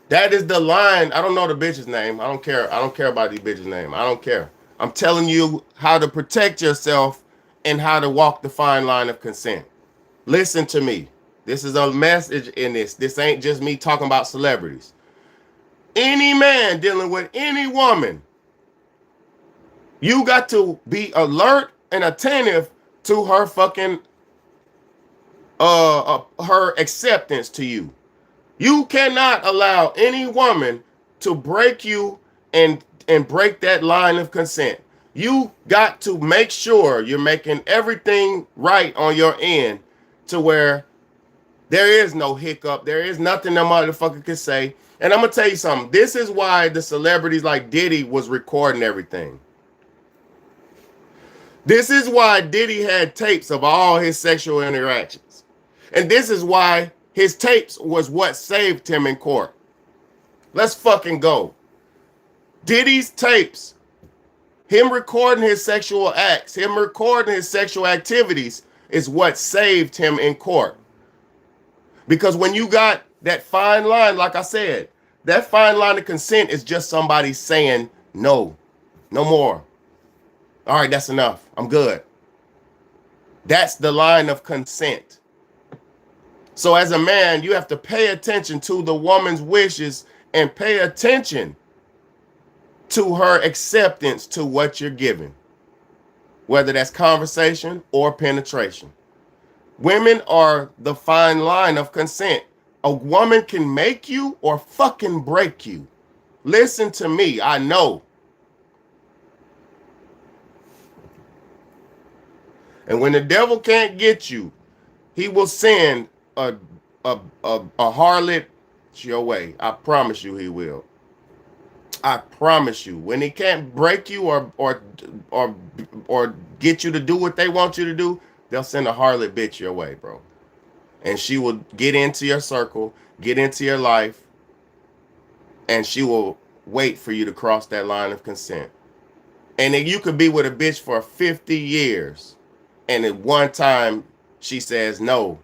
That is the line. I don't know the bitch's name. I don't care. I don't care about these bitches' name. I don't care. I'm telling you how to protect yourself and how to walk the fine line of consent. Listen to me. This is a message in this. This ain't just me talking about celebrities. Any man dealing with any woman, you got to be alert and attentive to her fucking her acceptance to you. You cannot allow any woman to break you and break that line of consent. You got to make sure you're making everything right on your end to where there is no hiccup. There is nothing that motherfucker can say. And I'm going to tell you something. This is why the celebrities like Diddy was recording everything. This is why Diddy had tapes of all his sexual interactions. And this is why his tapes was what saved him in court. Let's fucking go. Diddy's tapes, him recording his sexual acts, him recording his sexual activities is what saved him in court. Because when you got that fine line, like I said, that fine line of consent is just somebody saying, no, no more. All right, that's enough. I'm good. That's the line of consent. So as a man, you have to pay attention to the woman's wishes and pay attention to her acceptance to what you're giving, whether that's conversation or penetration. Women are the fine line of consent. A woman can make you or fucking break you. Listen to me, I know. And when the devil can't get you, he will send a harlot your way. I promise you he will. I promise you. When he can't break you or get you to do what they want you to do, they'll send a harlot bitch your way, bro. And she will get into your circle, get into your life, and she will wait for you to cross that line of consent. And then you could be with a bitch for 50 years, and at one time she says no.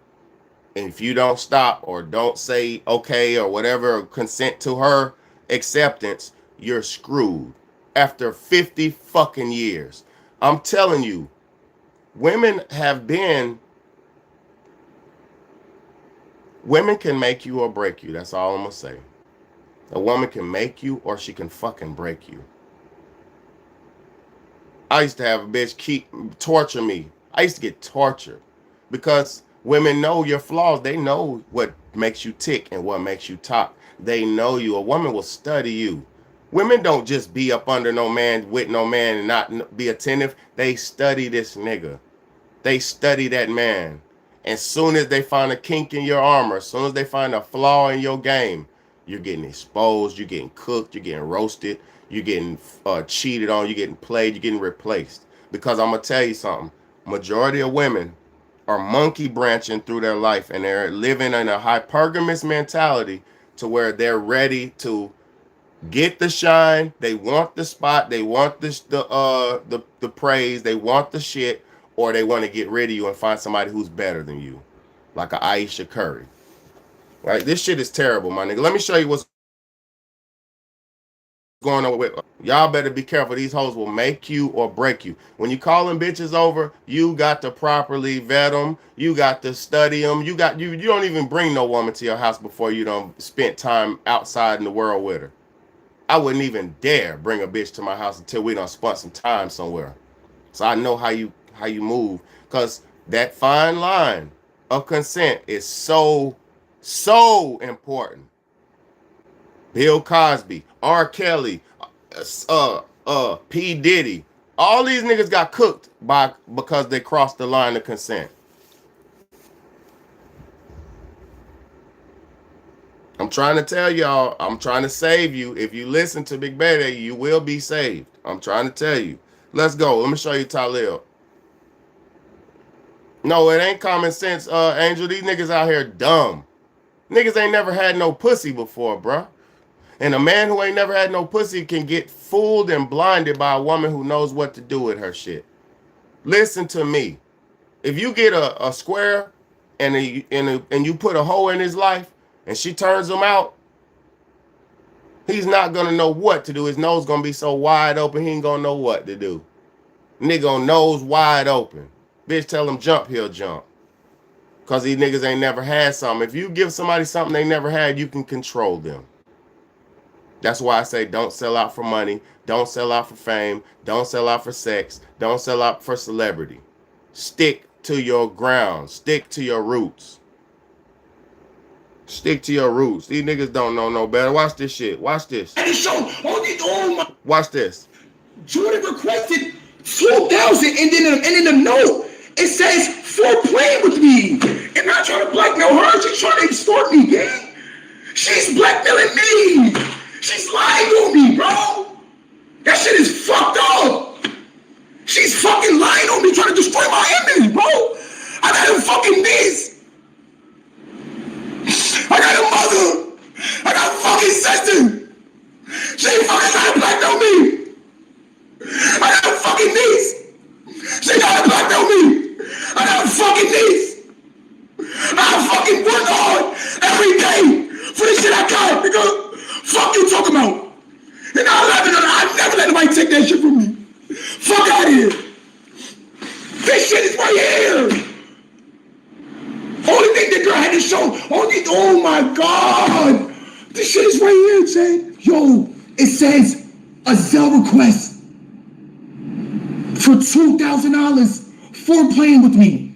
And if you don't stop or don't say okay or whatever, or consent to her acceptance, you're screwed after 50 fucking years. I'm telling you, women can make you or break you. That's all I'm gonna say. A woman can make you or she can fucking break you. I used to have a bitch torture me. I used to get tortured because women know your flaws. They know what makes you tick and what makes you talk. They know you. A woman will study you. Women don't just be up under no man, with no man, and not be attentive. They study this nigga. They study that man. As soon as they find a kink in your armor, as soon as they find a flaw in your game, you're getting exposed, you're getting cooked, you're getting roasted, you're getting cheated on, you're getting played, you're getting replaced. Because I'm going to tell you something. Majority of women are monkey branching through their life, and they're living in a hypergamous mentality to where they're ready to get the shine. They want the spot. They want the praise. They want the shit, or they want to get rid of you and find somebody who's better than you, like a Aisha Curry. Right? This shit is terrible, my nigga. Let me show you what's going on with y'all. Better be careful. These hoes will make you or break you. When you call them bitches over, you got to properly vet them. You got to study them. You don't even bring no woman to your house before you don't spend time outside in the world with her. I wouldn't even dare bring a bitch to my house until we done spent some time somewhere. So I know how you move, because that fine line of consent is so important. Bill Cosby, R. Kelly, P. Diddy, all these niggas got cooked because they crossed the line of consent. I'm trying to tell y'all, I'm trying to save you. If you listen to Big Bad, you will be saved. I'm trying to tell you. Let's go. Let me show you Talib. No, it ain't common sense, Angel. These niggas out here dumb. Niggas ain't never had no pussy before, bruh. And a man who ain't never had no pussy can get fooled and blinded by a woman who knows what to do with her shit. Listen to me. If you get a square and you put a hole in his life and she turns him out, he's not gonna know what to do. His nose gonna be so wide open, he ain't gonna know what to do. Nigga nose wide open. Bitch, tell him jump, he'll jump. Cause these niggas ain't never had something. If you give somebody something they never had, you can control them. That's why I say don't sell out for money. Don't sell out for fame. Don't sell out for sex. Don't sell out for celebrity. Stick to your ground. Stick to your roots. Stick to your roots. These niggas don't know no better. Watch this shit. Watch this. Watch this. Jordan requested 4,000, and then in the note it says for playing with me. And not trying to blackmail her. She's trying to extort me, gang. She's blackmailing me. She's lying on me, bro. That shit is fucked up. She's fucking lying on me, trying to destroy my image, bro. I got a fucking niece. I got a mother. I got a fucking sister. take that shit from me. Fuck out of here. This shit is right here. Only thing the girl had to show. Oh my God. This shit is right here, Jay. Yo, it says a Zelle request for $2,000 for playing with me.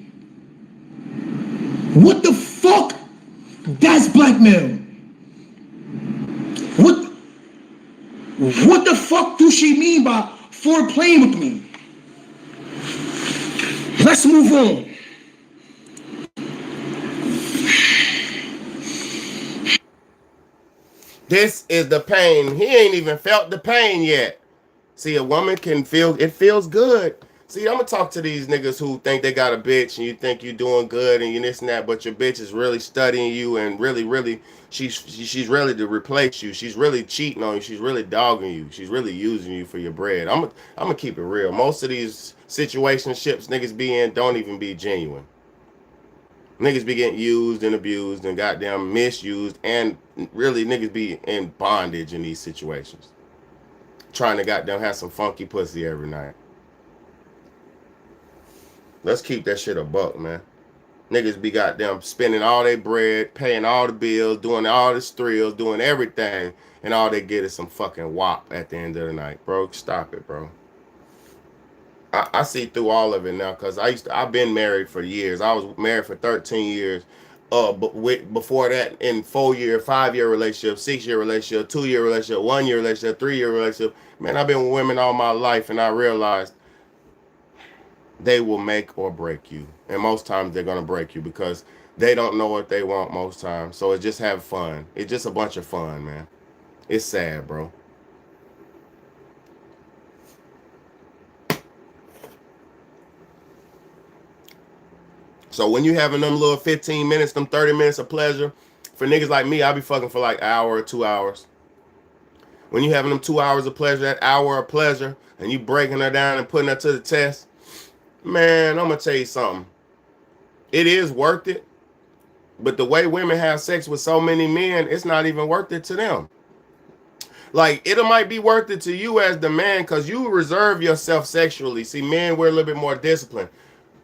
What the fuck? That's blackmail. What the fuck do she mean by for playing with me? Let's move on. This is the pain. He ain't even felt the pain yet. See, a woman can feel, it feels good. See, I'm gonna talk to these niggas who think they got a bitch and you think you're doing good and you this and that, but your bitch is really studying you and really, she's ready to replace you. She's really cheating on you. She's really dogging you. She's really using you for your bread. I'm gonna keep it real. Most of these situationships niggas be in don't even be genuine. Niggas be getting used and abused and goddamn misused, and really niggas be in bondage in these situations. Trying to goddamn have some funky pussy every night. Let's keep that shit a buck, man. Niggas be goddamn spending all their bread, paying all the bills, doing all the thrills, doing everything, and all they get is some fucking wop at the end of the night. Bro, stop it, bro. I see through all of it now, because I've been married for years. I was married for 13 years. But before that, in 4-year, 5-year relationship, 6-year relationship, 2-year relationship, 1-year relationship, 3-year relationship. Man, I've been with women all my life, and I realized they will make or break you. And most times they're going to break you because they don't know what they want most times. So it's just have fun. It's just a bunch of fun, man. It's sad, bro. So when you having them little 15 minutes, them 30 minutes of pleasure, for niggas like me, I be fucking for like an hour or 2 hours. When you having them 2 hours of pleasure, that hour of pleasure, and you breaking her down and putting her to the test, man, I'm gonna tell you something. It is worth it, but the way women have sex with so many men, it's not even worth it to them. Like, it might be worth it to you as the man, because you reserve yourself sexually. See, men, we're a little bit more disciplined.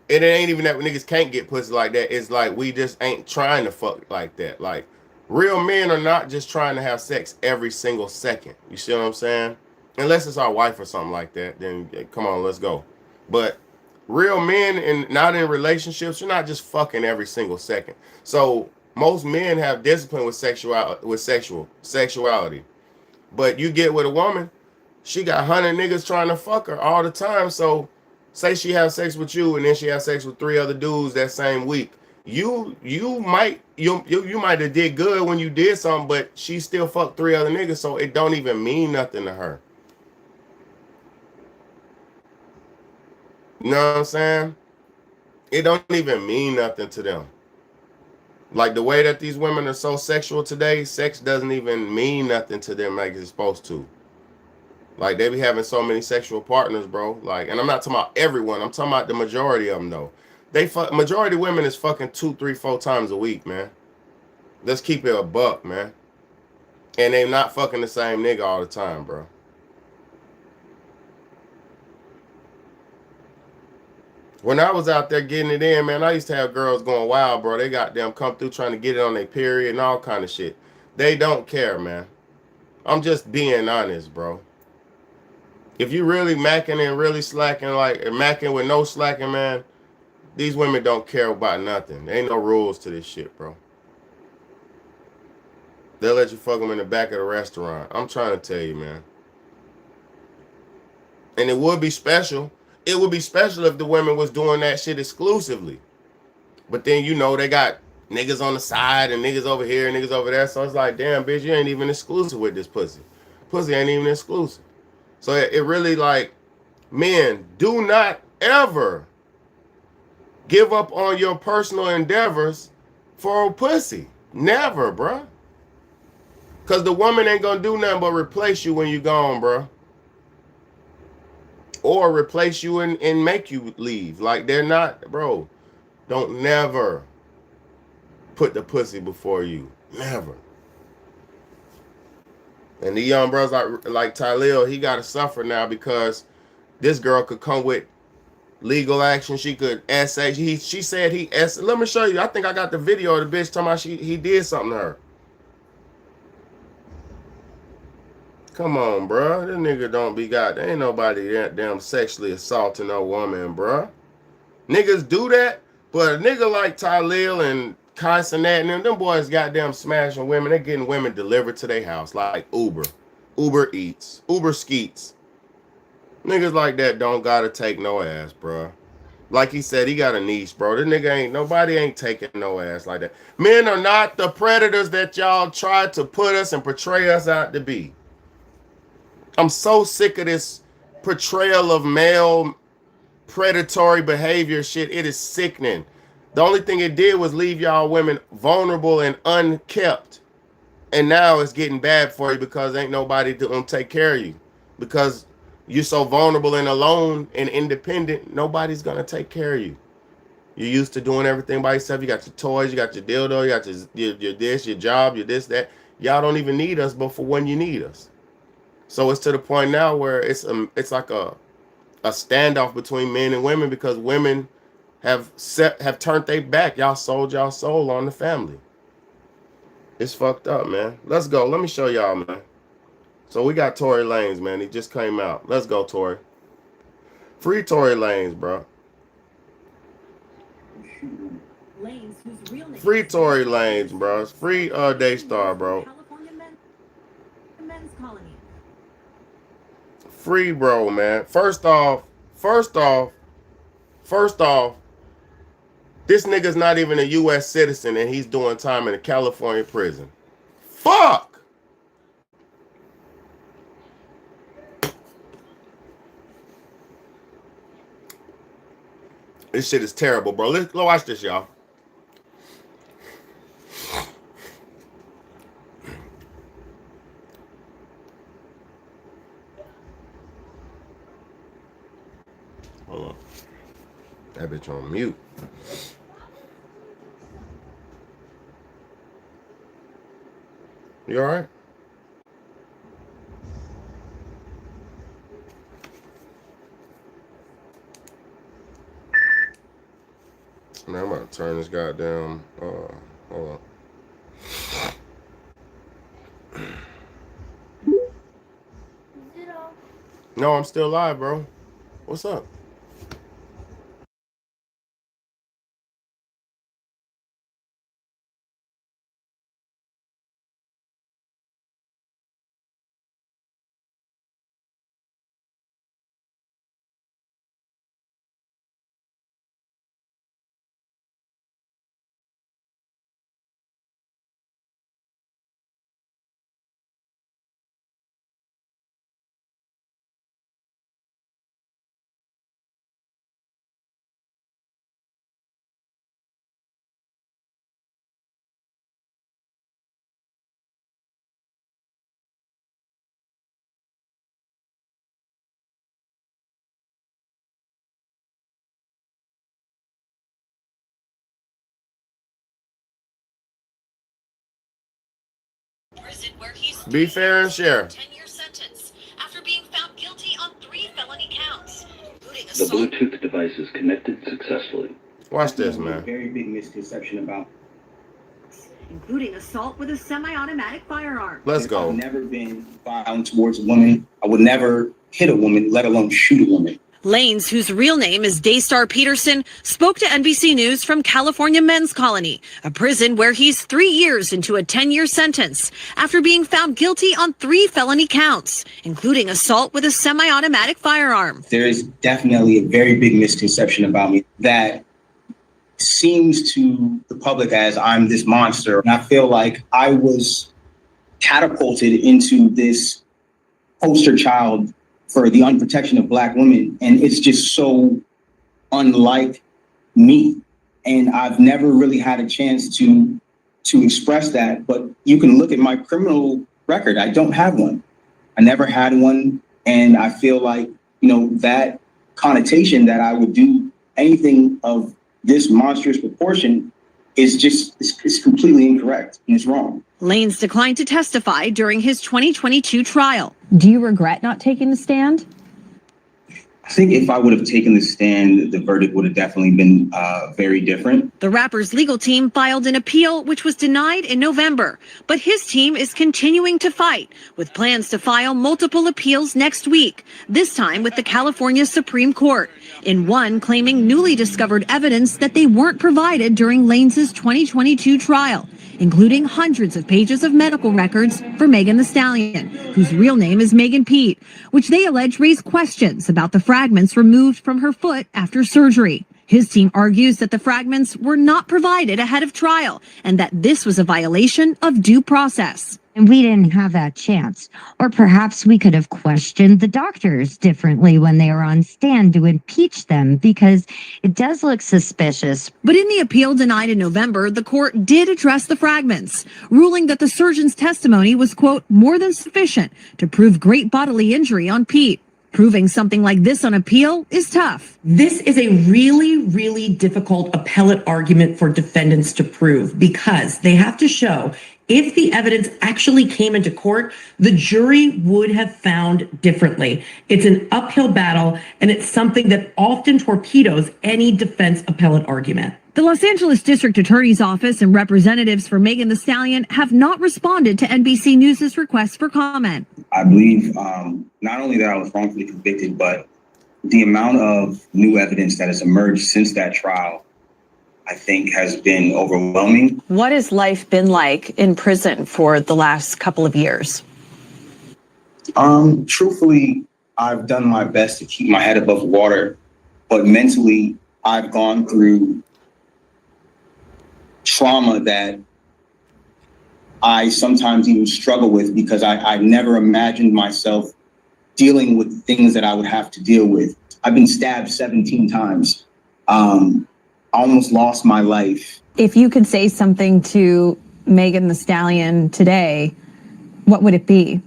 It ain't even that niggas can't get pussy like that. It's like we just ain't trying to fuck like that. Like, real men are not just trying to have sex every single second. You see what I'm saying? Unless it's our wife or something like that, then come on, let's go. But real men and not in relationships, you're not just fucking every single second. So most men have discipline with sexuality. But you get with a woman, she got 100 niggas trying to fuck her all the time. So say she has sex with you and then she has sex with 3 other dudes that same week. You might have did good when you did something, but she still fucked 3 other niggas, so it don't even mean nothing to her. You know what I'm saying? It don't even mean nothing to them. Like the way that these women are so sexual today, sex doesn't even mean nothing to them like it's supposed to. Like, they be having so many sexual partners, bro. Like, and I'm not talking about everyone. I'm talking about the majority of them, though. Majority of women is fucking 2, 3, 4 times a week, man. Let's keep it a buck, man. And they not fucking the same nigga all the time, bro. When I was out there getting it in, man, I used to have girls going wild, bro. They got them come through trying to get it on their period and all kind of shit. They don't care, man. I'm just being honest, bro. If you really macking and really slacking, like macking with no slacking, man, these women don't care about nothing. There ain't no rules to this shit, bro. They'll let you fuck them in the back of the restaurant. I'm trying to tell you, man. And it would be special. It would be special if the women was doing that shit exclusively. But then, you know, they got niggas on the side and niggas over here and niggas over there. So it's like, damn, bitch, you ain't even exclusive with this pussy. Pussy ain't even exclusive. So it really, like, men, do not ever give up on your personal endeavors for a pussy. Never, bro. Because the woman ain't going to do nothing but replace you when you gone, bro. Or replace you and make you leave. Like, they're not, bro. Don't never put the pussy before you. Never. And the young brothers like Tylil, he got to suffer now because this girl could come with legal action. She could essay. She said he essay. Let me show you. I think I got the video of the bitch talking about he did something to her. Come on, bro. This nigga don't be got. There ain't nobody that damn sexually assaulting no woman, bro. Niggas do that, but a nigga like Tylil and Kai Cenat and them boys goddamn smashing women. They getting women delivered to their house like Uber Eats, Uber Skeets. Niggas like that don't gotta take no ass, bro. Like he said, he got a niche, bro. This nigga nobody ain't taking no ass like that. Men are not the predators that y'all try to put us and portray us out to be. I'm so sick of this portrayal of male predatory behavior shit. It is sickening. The only thing it did was leave y'all women vulnerable and unkept. And now it's getting bad for you because ain't nobody to take care of you. Because you're so vulnerable and alone and independent, nobody's gonna take care of you. You're used to doing everything by yourself. You got your toys, you got your dildo, you got your this, your job, your this, that. Y'all don't even need us, but for when you need us. So it's to the point now where it's like a standoff between men and women because women have turned their back. Y'all sold y'all soul on the family. It's fucked up, man. Let's go. Let me show y'all, man. So we got Tory Lanez, man. He just came out. Let's go, Tory. Free Tory Lanez, bro. Free Tory Lanez, bro. Free Daystar, bro. Free, bro, man. First off, this nigga's not even a U.S. citizen and he's doing time in a California prison. Fuck! This shit is terrible, bro. Let's go watch this, y'all. Hold on. That bitch on mute. You all right? Man, I'm about to turn this goddamn, hold on. No, I'm still live, bro. What's up? Be fair and share. 10-year sentence after being found guilty on 3 felony counts, including The Bluetooth device is connected successfully. Watch this, man. Very big misconception about, including assault with a semi-automatic firearm. Let's go. I've never been violent towards a woman. I would never hit a woman, let alone shoot a woman. Lanez, whose real name is Daystar Peterson, spoke to NBC News from California Men's Colony, a prison where he's 3 years into a 10-year sentence after being found guilty on 3 felony counts, including assault with a semi-automatic firearm. There is definitely a very big misconception about me that seems to the public as I'm this monster. And I feel like I was catapulted into this poster child for the unprotection of Black women. And it's just so unlike me. And I've never really had a chance to express that. But you can look at my criminal record. I don't have one. I never had one. And I feel like, that connotation that I would do anything of this monstrous proportion it's completely incorrect and it's wrong. Lanes declined to testify during his 2022 trial. Do you regret not taking the stand? I think if I would have taken the stand, the verdict would have definitely been very different. The rapper's legal team filed an appeal, which was denied in November. But his team is continuing to fight, with plans to file multiple appeals next week, this time with the California Supreme Court, in one claiming newly discovered evidence that they weren't provided during Lanes' 2022 trial, including hundreds of pages of medical records for Megan Thee Stallion, whose real name is Megan Pete, which they allege raise questions about the fragments removed from her foot after surgery. His team argues that the fragments were not provided ahead of trial and that this was a violation of due process. And we didn't have that chance. Or perhaps we could have questioned the doctors differently when they were on stand to impeach them, because it does look suspicious. But in the appeal denied in November, the court did address the fragments, ruling that the surgeon's testimony was, quote, more than sufficient to prove great bodily injury on Pete. Proving something like this on appeal is tough. This is a really, really difficult appellate argument for defendants to prove, because they have to show if the evidence actually came into court, the jury would have found differently. It's an uphill battle, and it's something that often torpedoes any defense appellate argument. The Los Angeles District Attorney's Office and representatives for Megan Thee Stallion have not responded to NBC News' request for comment. I believe not only that I was wrongfully convicted, but the amount of new evidence that has emerged since that trial, I think, has been overwhelming. What has life been like in prison for the last couple of years? Truthfully, I've done my best to keep my head above water, but mentally, I've gone through trauma that I sometimes even struggle with, because I never imagined myself dealing with the things that I would have to deal with. I've been stabbed 17 times. Almost lost my life. If you could say something to Megan Thee Stallion today, what would it be?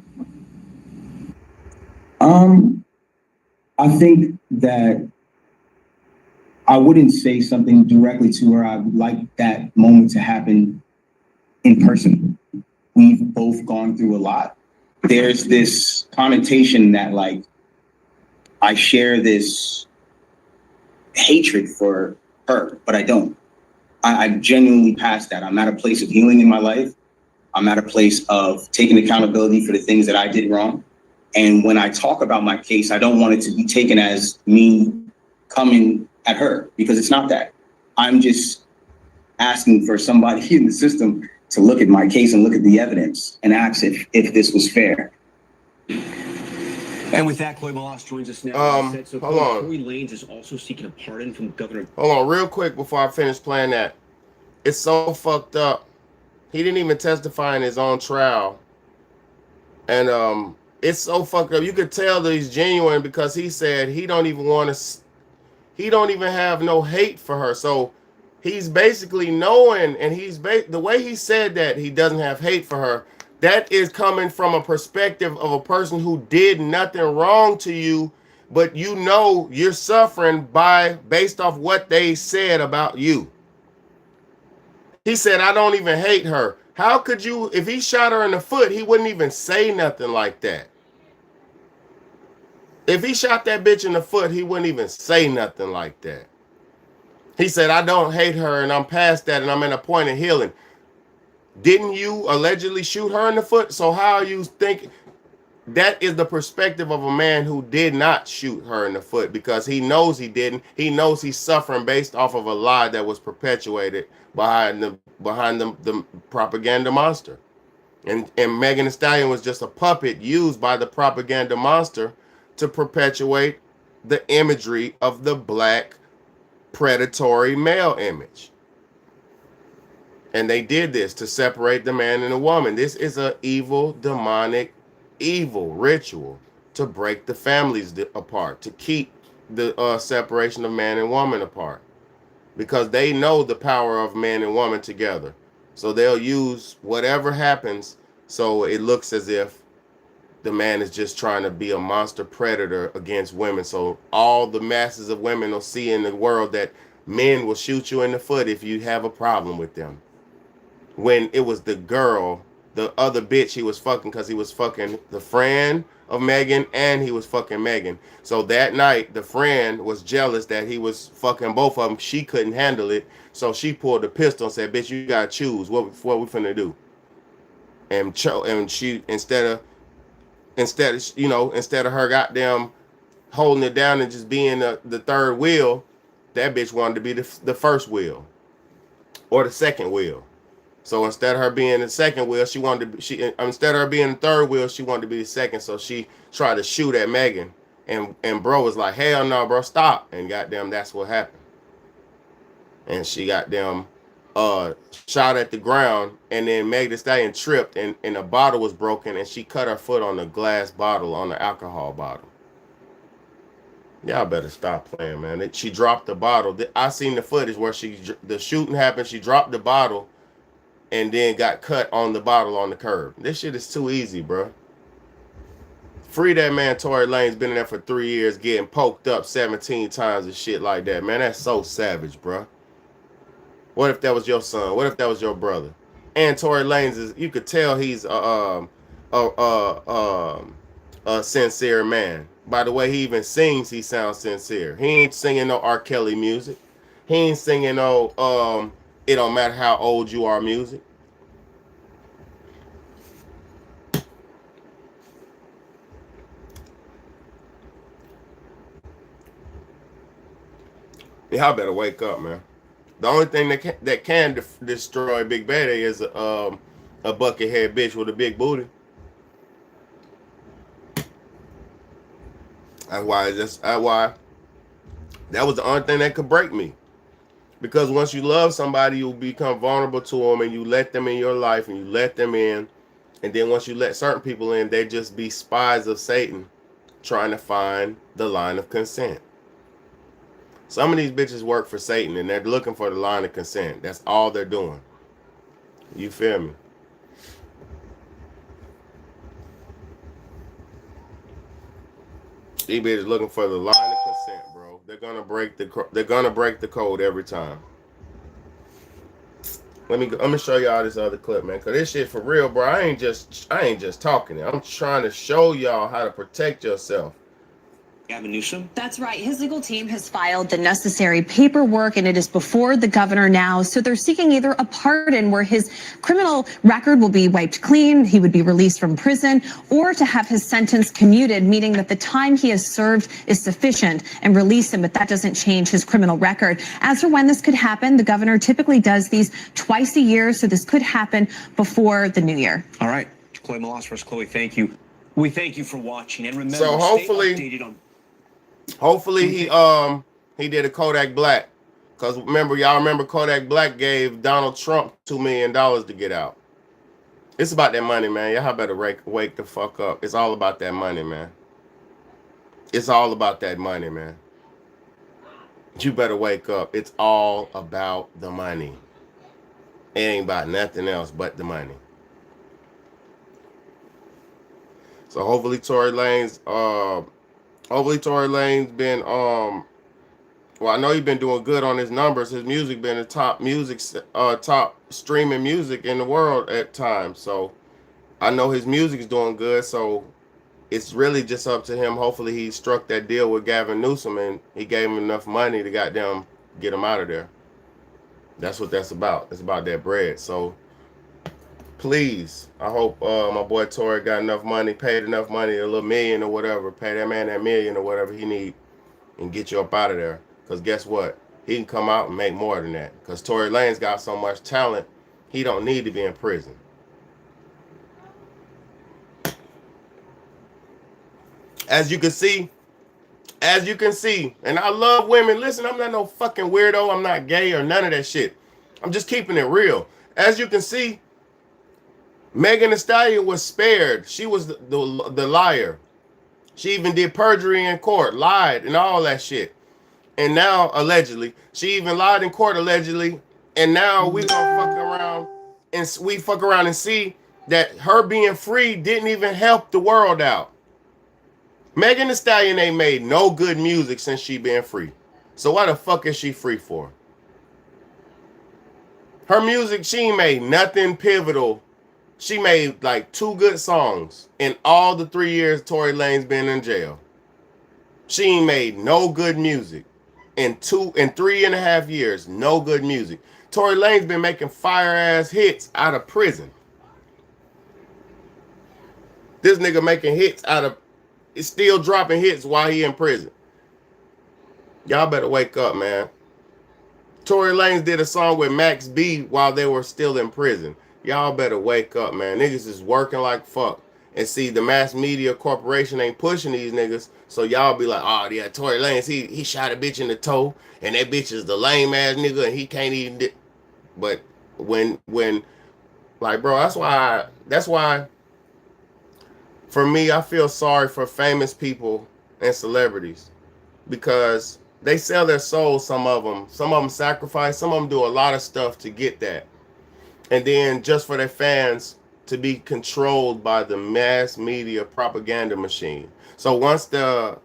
I think that I wouldn't say something directly to her. I would like that moment to happen in person. We've both gone through a lot. There's this connotation that, like, I share this hatred for her, but I don't. I genuinely passed that. I'm at a place of healing in my life. I'm at a place of taking accountability for the things that I did wrong. And when I talk about my case, I don't want it to be taken as me coming at her, because it's not that. I'm just asking for somebody in the system to look at my case and look at the evidence and ask if this was fair. And with that, Coy Molas joins us now. Hold on. Tory Lanez is also seeking a pardon from Governor. Hold on, real quick before I finish playing that. It's so fucked up. He didn't even testify in his own trial, and it's so fucked up. You could tell that he's genuine, because he said he don't even want to. He don't even have no hate for her. So he's basically knowing, and the way he said that he doesn't have hate for her. That is coming from a perspective of a person who did nothing wrong to you, but you know you're suffering based off what they said about you. He said, I don't even hate her. How could you, if he shot her in the foot, he wouldn't even say nothing like that. If he shot that bitch in the foot, he wouldn't even say nothing like that. He said, I don't hate her, and I'm past that, and I'm at a point of healing. Didn't you allegedly shoot her in the foot? So how are you thinking? That is the perspective of a man who did not shoot her in the foot, because he knows he didn't. He knows he's suffering based off of a lie that was perpetuated behind the propaganda monster. And Megan Thee Stallion was just a puppet used by the propaganda monster to perpetuate the imagery of the black predatory male image. And they did this to separate the man and the woman. This is an evil, demonic, evil ritual to break the families apart, to keep the separation of man and woman apart, because they know the power of man and woman together. So they'll use whatever happens so it looks as if the man is just trying to be a monster predator against women. So all the masses of women will see in the world that men will shoot you in the foot if you have a problem with them. When it was the girl, the other bitch he was fucking, because he was fucking the friend of Megan and he was fucking Megan. So that night, the friend was jealous that he was fucking both of them. She couldn't handle it. So she pulled the pistol and said, bitch, you gotta choose. What we finna do? And she, instead of her goddamn holding it down and just being the third wheel, that bitch wanted to be the first wheel or the second wheel. So instead of her being the second wheel, instead of her being the third wheel, she wanted to be the second. So she tried to shoot at Megan, and bro was like, hell no, bro, stop. And goddamn, that's what happened. And she goddamn shot at the ground, and then Meg Thee Stallion tripped, and a bottle was broken, and she cut her foot on the glass bottle, on the alcohol bottle. Y'all better stop playing, man. She dropped the bottle. I seen the footage where the shooting happened. She dropped the bottle and then got cut on the bottle on the curb. This shit is too easy, bro. Free that man. Tory Lanez been in there for 3 years getting poked up 17 times and shit like that, man. That's so savage, bro. What if that was your son? What if that was your brother? And Tory Lanez is, you could tell he's a sincere man. By the way he even sings, he sounds sincere. He ain't singing no R. Kelly music. He ain't singing no it don't matter how old you are music. Y'all better wake up, man. The only thing that can destroy Big Daddy is a buckethead bitch with a big booty. That's why that was the only thing that could break me. Because once you love somebody, you become vulnerable to them, and you let them in your life, and you let them in. And then once you let certain people in, they just be spies of Satan trying to find the line of consent. Some of these bitches work for Satan, and they're looking for the line of consent. That's all they're doing. You feel me? These bitches looking for the line of consent, bro. They're gonna break the code every time. Let me show y'all this other clip, man. Cause this shit for real, bro. I ain't just talking it. I'm trying to show y'all how to protect yourself. Gavin Newsom? That's right. His legal team has filed the necessary paperwork, and it is before the governor now. So they're seeking either a pardon where his criminal record will be wiped clean, he would be released from prison, or to have his sentence commuted, meaning that the time he has served is sufficient, and release him, but that doesn't change his criminal record. As for when this could happen, the governor typically does these twice a year, so this could happen before the new year. All right. Chloe Melasros, Chloe, thank you. We thank you for watching, and remember, so hopefully, stay updated on. Hopefully he did a Kodak Black, because y'all remember Kodak Black gave Donald Trump $2 million to get out. It's about that money, man. Y'all better wake the fuck up. It's all about that money, man. It's all about that money, man. You better wake up. It's all about the money. It ain't about nothing else but the money. So hopefully Tory Lanez been well, I know he's been doing good on his numbers. His music been the top streaming music in the world at times. So I know his music's doing good. So it's really just up to him. Hopefully he struck that deal with Gavin Newsom and he gave him enough money to goddamn get him out of there. That's what that's about. It's about that bread. So please, I hope my boy Tory got enough money, paid enough money, a little million or whatever, pay that man that million or whatever he need, and get you up out of there. Because guess what? He can come out and make more than that. Because Tory Lanez got so much talent, he don't need to be in prison. As you can see, and I love women. Listen, I'm not no fucking weirdo. I'm not gay or none of that shit. I'm just keeping it real. As you can see, Megan Thee Stallion was spared. She was the liar. She even did perjury in court, lied and all that shit. And now, allegedly, she even lied in court, allegedly. And now we gonna fuck around and see that her being free didn't even help the world out. Megan Thee Stallion ain't made no good music since she been free. So why the fuck is she free for? Her music, she ain't made nothing pivotal. She made like 2 good songs in all the 3 years Tory Lanez been in jail. She ain't made no good music in 3.5 years. No good music. Tory Lanez been making fire ass hits out of prison. This nigga making hits out of, is still dropping hits while he in prison. Y'all better wake up, man. Tory Lanez did a song with Max B while they were still in prison. Y'all better wake up, man. Niggas is working like fuck. And see, the mass media corporation ain't pushing these niggas. So y'all be like, oh yeah, Tory Lanez, he shot a bitch in the toe, and that bitch is the lame ass nigga, and he can't even. But when like, bro, that's why. For me, I feel sorry for famous people and celebrities because they sell their souls. Some of them sacrifice. Some of them do a lot of stuff to get that, and then just for their fans to be controlled by the mass media propaganda machine. So once the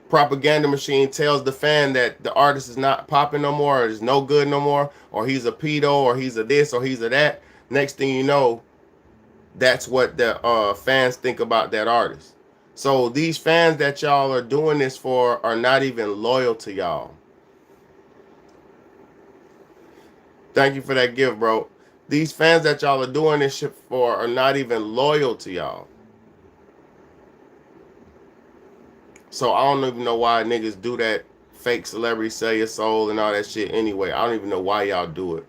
propaganda machine tells the fan that the artist is not popping no more, or is no good no more, or he's a pedo, or he's a this, or he's a that, next thing you know, that's what the fans think about that artist. So these fans that y'all are doing this for are not even loyal to y'all. Thank you for that gift, bro. These fans that y'all are doing this shit for are not even loyal to y'all. So I don't even know why niggas do that fake celebrity sell your soul and all that shit anyway. I don't even know why y'all do it.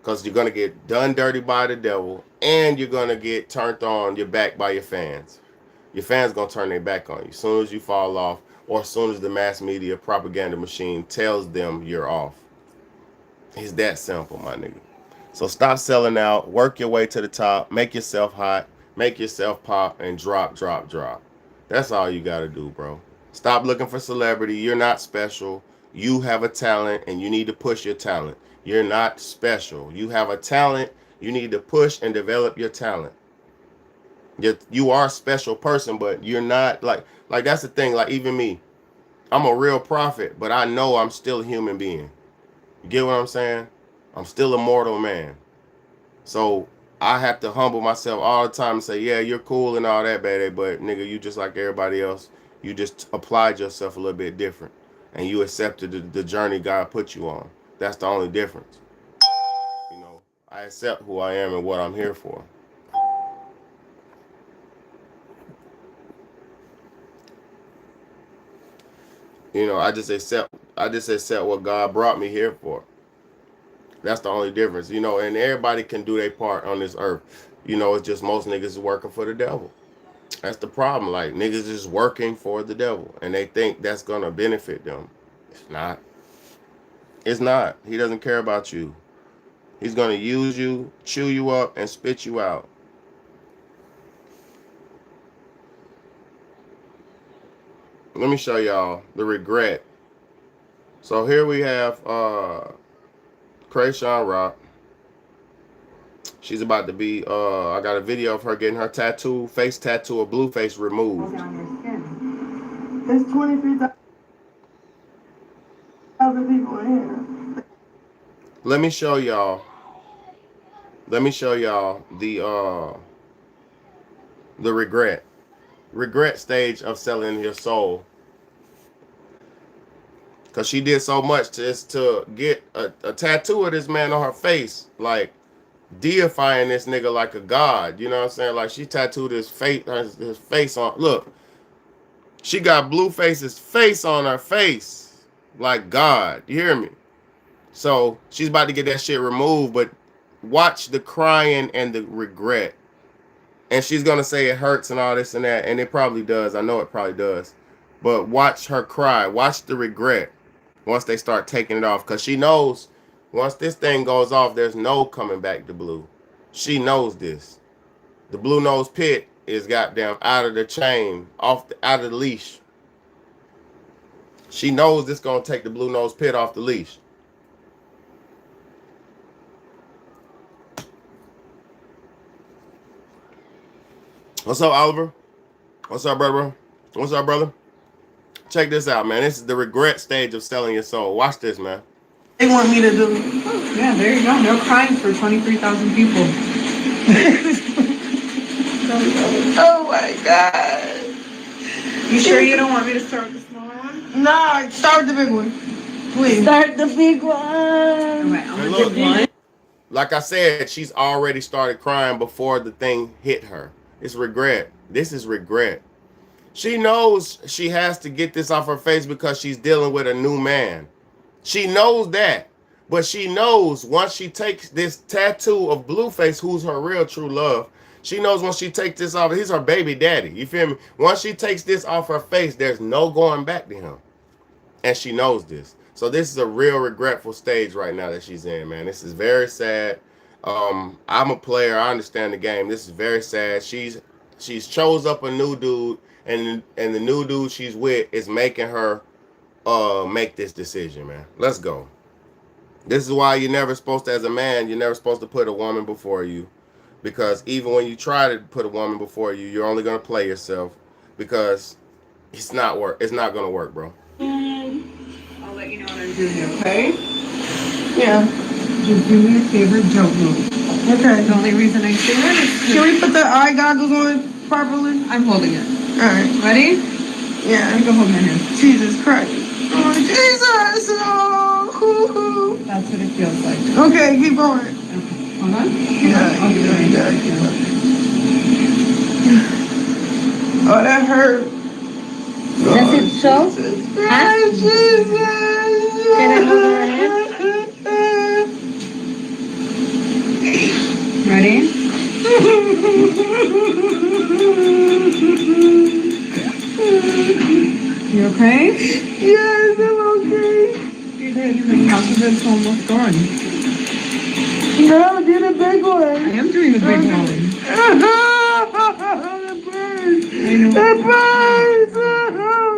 Because you're going to get done dirty by the devil, and you're going to get turned on your back by your fans. Your fans going to turn their back on you as soon as you fall off, or as soon as the mass media propaganda machine tells them you're off. It's that simple, my nigga. So stop selling out, work your way to the top, make yourself hot, make yourself pop, and drop. That's all you got to do, bro. Stop looking for celebrity. You're not special. You have a talent, and you need to push your talent. You're not special. You have a talent. You need to push and develop your talent. You are a special person, but you're not like that's the thing. Like even me, I'm a real prophet, but I know I'm still a human being. You get what I'm saying? I'm still a mortal man. So I have to humble myself all the time and say, yeah, you're cool and all that, baby, but nigga, you just like everybody else. You just applied yourself a little bit different, and you accepted the journey God put you on. That's the only difference. You know, I accept who I am and what I'm here for. You know, I just accept what God brought me here for. That's the only difference, you know, and everybody can do their part on this earth. You know, it's just most niggas is working for the devil. That's the problem. Like, niggas is working for the devil, and they think that's going to benefit them. It's not. It's not. He doesn't care about you. He's going to use you, chew you up, and spit you out. Let me show y'all the regret. So here we have Krayshawn Rock. She's about to be, I got a video of her getting her tattoo, face tattoo of Blueface removed. There's 23,000 people in here. Let me show y'all the regret stage of selling your soul. Cause she did so much to get a tattoo of this man on her face, like deifying this nigga like a god. You know what I'm saying? Like she tattooed his face on. Look, she got Blueface's face on her face, like God. You hear me? So she's about to get that shit removed, but watch the crying and the regret. And she's gonna say it hurts and all this and that, and it probably does. I know it probably does. But watch her cry. Watch the regret once they start taking it off, because she knows once this thing goes off, there's no coming back to Blue. She knows this. The Blue Nose Pit is goddamn out of the chain, out of the leash. She knows this gonna take the Blue Nose Pit off the leash. What's up, Oliver? What's up, brother? What's up, brother? Check this out, man. This is the regret stage of selling your soul. Watch this, man. They want me to do. Yeah, there you go. No crying for 23,000 people. Oh my God. You sure you don't want me to start with the smaller one? Nah, start with the big one. Please. Start the big one. All right, And look, like I said, she's already started crying before the thing hit her. It's regret. This is regret. She knows she has to get this off her face because she's dealing with a new man. She knows that. But she knows once she takes this tattoo of Blueface, who's her real true love, she knows once she takes this off, he's her baby daddy. You feel me? Once she takes this off her face, there's no going back to him. And she knows this. So this is a real regretful stage right now that she's in, man. This is very sad. I'm a player. I understand the game. This is very sad. She's chose up a new dude, and the new dude she's with is making her make this decision, man. Let's go. This is why you're never supposed to, as a man, you're never supposed to put a woman before you. Because even when you try to put a woman before you, you're only gonna play yourself because it's not gonna work, bro. I'll let you know what I'm doing, okay? Yeah. Just do me a favor, don't move. Okay. The only reason I say that is Can we put the eye goggles on properly? I'm holding it. All right. Ready? Yeah. Let me go hold my hand. Jesus Christ. Oh, Jesus. Oh, hoo-hoo. That's what it feels like. Okay, keep going. Okay. Hold on. Yeah, I'll do it right now. keep going. Oh, that hurt. Does it show? Huh? Jesus. Can I hold her hand? Ready? You okay? Yes, I'm okay. The house of it's almost gone. No, do the big one. I am doing the big one. It burns. I know.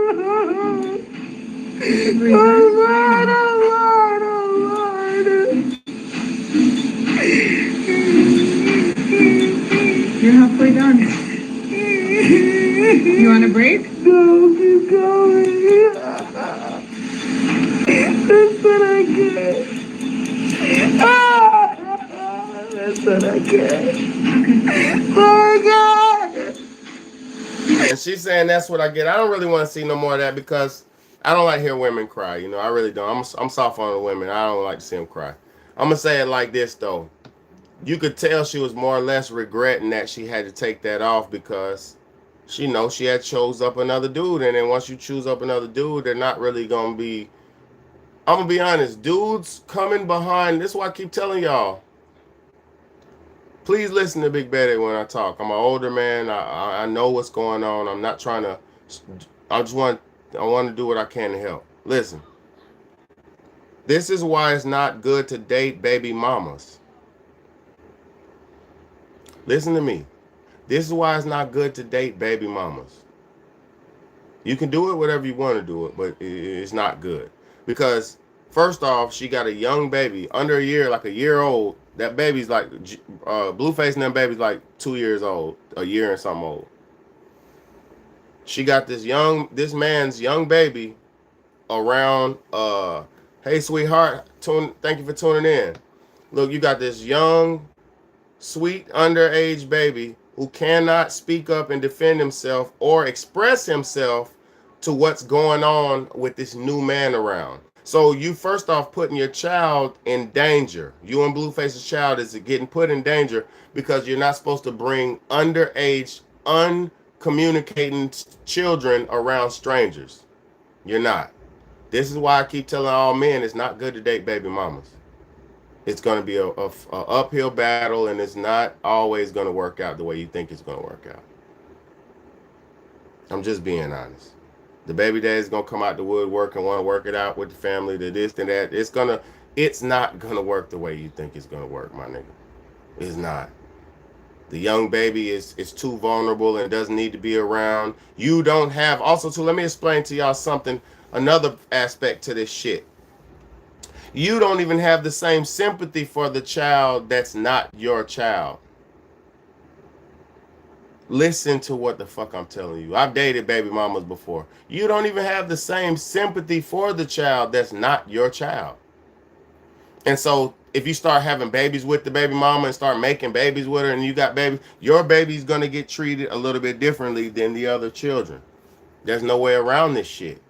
It burns. Oh, Lord, oh, Lord, oh, Lord. You're halfway done. You want a break? No, keep going. That's what I get. That's what I get. Oh, God. And she's saying that's what I get. I don't really want to see no more of that because I don't like to hear women cry. You know, I really don't. I'm soft on the women. I don't like to see them cry. I'm gonna say it like this though. You could tell she was more or less regretting that she had to take that off because she knows she had chose up another dude, and then once you choose up another dude, they're not really gonna be. I'm gonna be honest, dudes coming behind. This is why I keep telling y'all. Please listen to Big Betty when I talk. I'm an older man. I know what's going on. I'm not trying to. I want to do what I can to help. Listen. This is why it's not good to date baby mamas. Listen to me. This is why it's not good to date baby mamas. You can do it whatever you want to do it, but it's not good. Because first off, she got a young baby under a year, like a year old. That baby's like, Blueface and them baby's like 2 years old, a year and something old. She got this man's young baby around, hey, sweetheart, thank you for tuning in. Look, you got this young, sweet, underage baby who cannot speak up and defend himself or express himself to what's going on with this new man around. So you first off putting your child in danger. You and Blueface's child is getting put in danger because you're not supposed to bring underage, uncommunicating children around strangers. You're not. This is why I keep telling all men it's not good to date baby mamas. It's going to be a uphill battle, and it's not always going to work out the way you think it's going to work out. I'm just being honest. The baby daddy's going to come out the woodwork and want to work it out with the family, the this and that. It's not going to work the way you think it's going to work, my nigga. It's not. The young baby is too vulnerable and doesn't need to be around. You don't have, also too, let me explain to y'all something, another aspect to this shit. You don't even have the same sympathy for the child that's not your child. Listen to what the fuck I'm telling you. I've dated baby mamas before. You don't even have the same sympathy for the child that's not your child. And so if you start having babies with the baby mama and start making babies with her and you got babies, your baby's going to get treated a little bit differently than the other children. There's no way around this shit.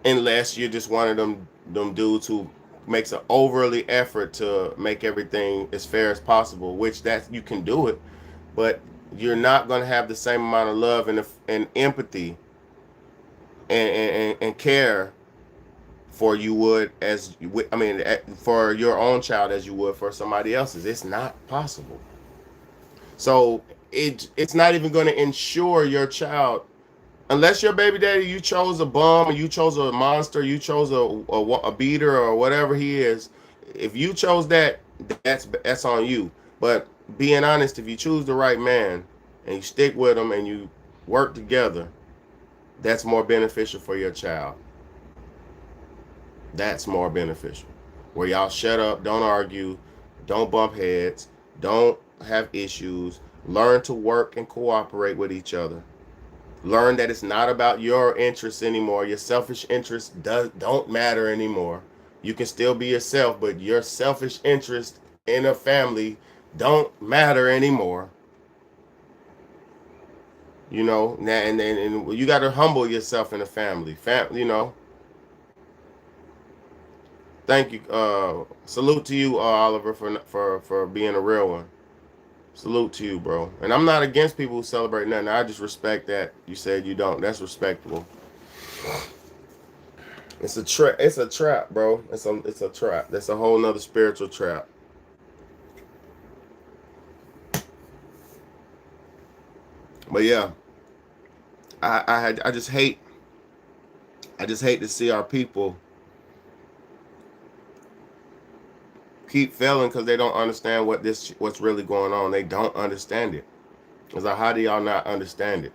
Unless you're just one of them dudes who makes an overly effort to make everything as fair as possible, which that you can do it, but you're not going to have the same amount of love and empathy and care for you would as I mean for your own child as you would for somebody else's. It's not possible. So it's not even going to ensure your child, unless your baby daddy, you chose a bum or you chose a monster, you chose a beater or whatever he is. If you chose that, that's on you. But being honest, if you choose the right man and you stick with him and you work together, that's more beneficial for your child. That's more beneficial. Where y'all shut up, don't argue, don't bump heads, don't have issues, learn to work and cooperate with each other. Learn that it's not about your interests anymore. Your selfish interests don't matter anymore. You can still be yourself, but your selfish interest in a family don't matter anymore. You know, and you got to humble yourself in a family. You know. Thank you. Salute to you, Oliver, for being a real one. Salute to you, bro. And I'm not against people who celebrate nothing. I just respect that you said you don't. That's respectable. It's a trap. It's a trap, bro. It's a trap. That's a whole nother spiritual trap. But yeah, I just hate to see our people keep failing because they don't understand what's really going on. They don't understand it. It's like, how do y'all not understand it?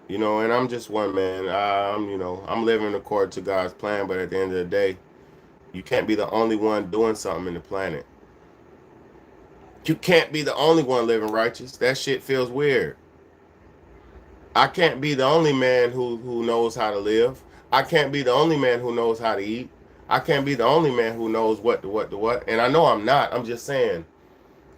You know, and I'm just one man. I'm living according to God's plan, but at the end of the day, you can't be the only one doing something in the planet. You can't be the only one living righteous. That shit feels weird. I can't be the only man who knows how to live. I can't be the only man who knows how to eat. I can't be the only man who knows what. And I know I'm not. I'm just saying,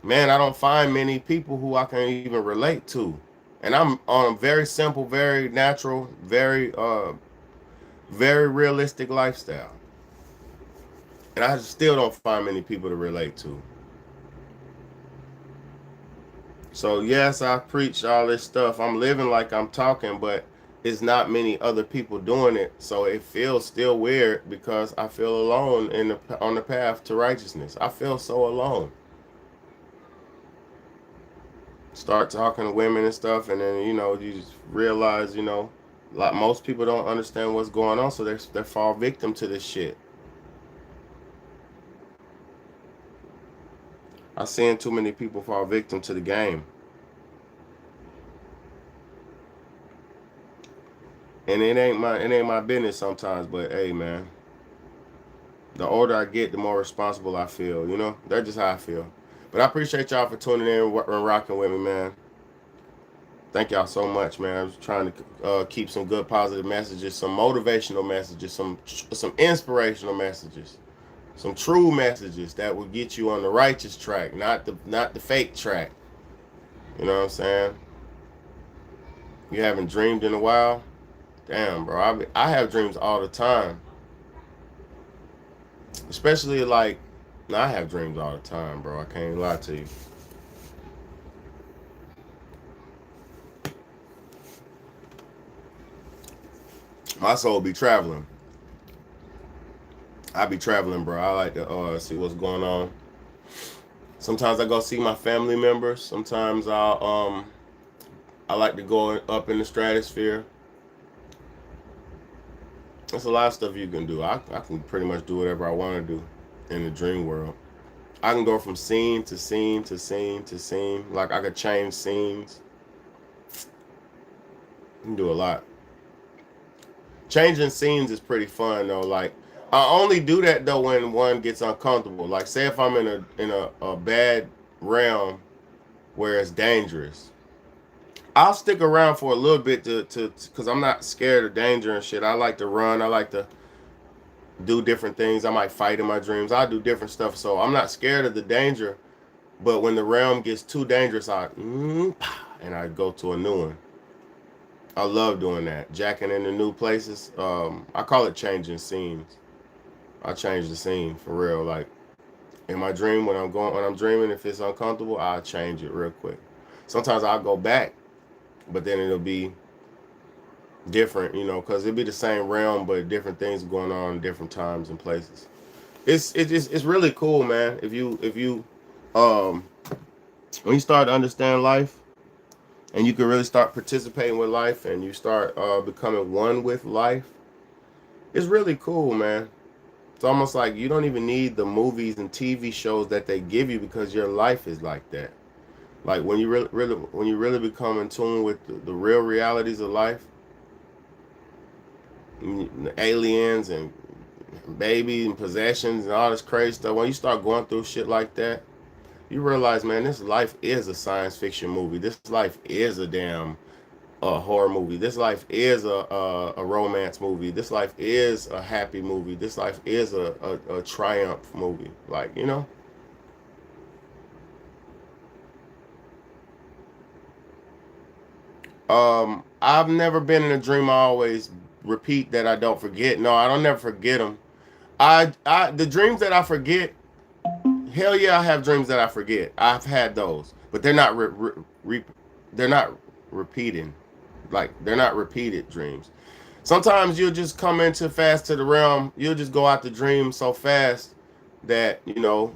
man, I don't find many people who I can even relate to. And I'm on a very simple, very natural, very realistic lifestyle. And I still don't find many people to relate to. So yes, I preach all this stuff. I'm living like I'm talking, but it's not many other people doing it. So it feels still weird because I feel alone on the path to righteousness. I feel so alone. Start talking to women and stuff, and then, you know, you just realize, you know, like most people don't understand what's going on, so they fall victim to this shit. I've seen too many people fall victim to the game. And it ain't my business sometimes, but hey, man, the older I get, the more responsible I feel, you know? That's just how I feel. But I appreciate y'all for tuning in and rocking with me, man. Thank y'all so much, man. I was trying to keep some good positive messages, some motivational messages, some inspirational messages, some true messages that will get you on the righteous track, not the fake track. You know what I'm saying? You haven't dreamed in a while? Damn, bro. I have dreams all the time. Especially like, I have dreams all the time, bro. I can't even lie to you. My soul be traveling. I be traveling, bro. I like to see what's going on. Sometimes I go see my family members. Sometimes I like to go up in the stratosphere. There's a lot of stuff you can do. I can pretty much do whatever I want to do in the dream world. I can go from scene to scene to scene to scene. Like I could change scenes. You can do a lot. Changing scenes is pretty fun though. Like I only do that though when one gets uncomfortable. Like say if I'm in a bad realm where it's dangerous. I'll stick around for a little bit to because I'm not scared of danger and shit. I like to run. I like to do different things. I might fight in my dreams. I do different stuff. So I'm not scared of the danger. But when the realm gets too dangerous, and I go to a new one. I love doing that. Jacking into new places. I call it changing scenes. I change the scene for real. Like in my dream, when I'm dreaming, if it's uncomfortable, I'll change it real quick. Sometimes I'll go back, but then it'll be different, you know, because it'll be the same realm, but different things going on in different times and places. It's really cool, man. If you when you start to understand life, and you can really start participating with life, and you start becoming one with life, it's really cool, man. It's almost like you don't even need the movies and TV shows that they give you, because your life is like that. Like when you really become in tune with the real realities of life, the aliens and babies and possessions and all this crazy stuff, when you start going through shit like that, you realize, man, this life is a science fiction movie. This life is a damn horror movie. This life is a romance movie. This life is a happy movie. This life is a triumph movie. Like, you know? I've never been in a dream I always repeat that I don't forget. No, I don't never forget them. The dreams that I forget, hell yeah, I have dreams that I forget. I've had those, but they're not they're not repeating. Like, they're not repeated dreams. Sometimes you'll just come into fast to the realm. You'll just go out the dream so fast that, you know,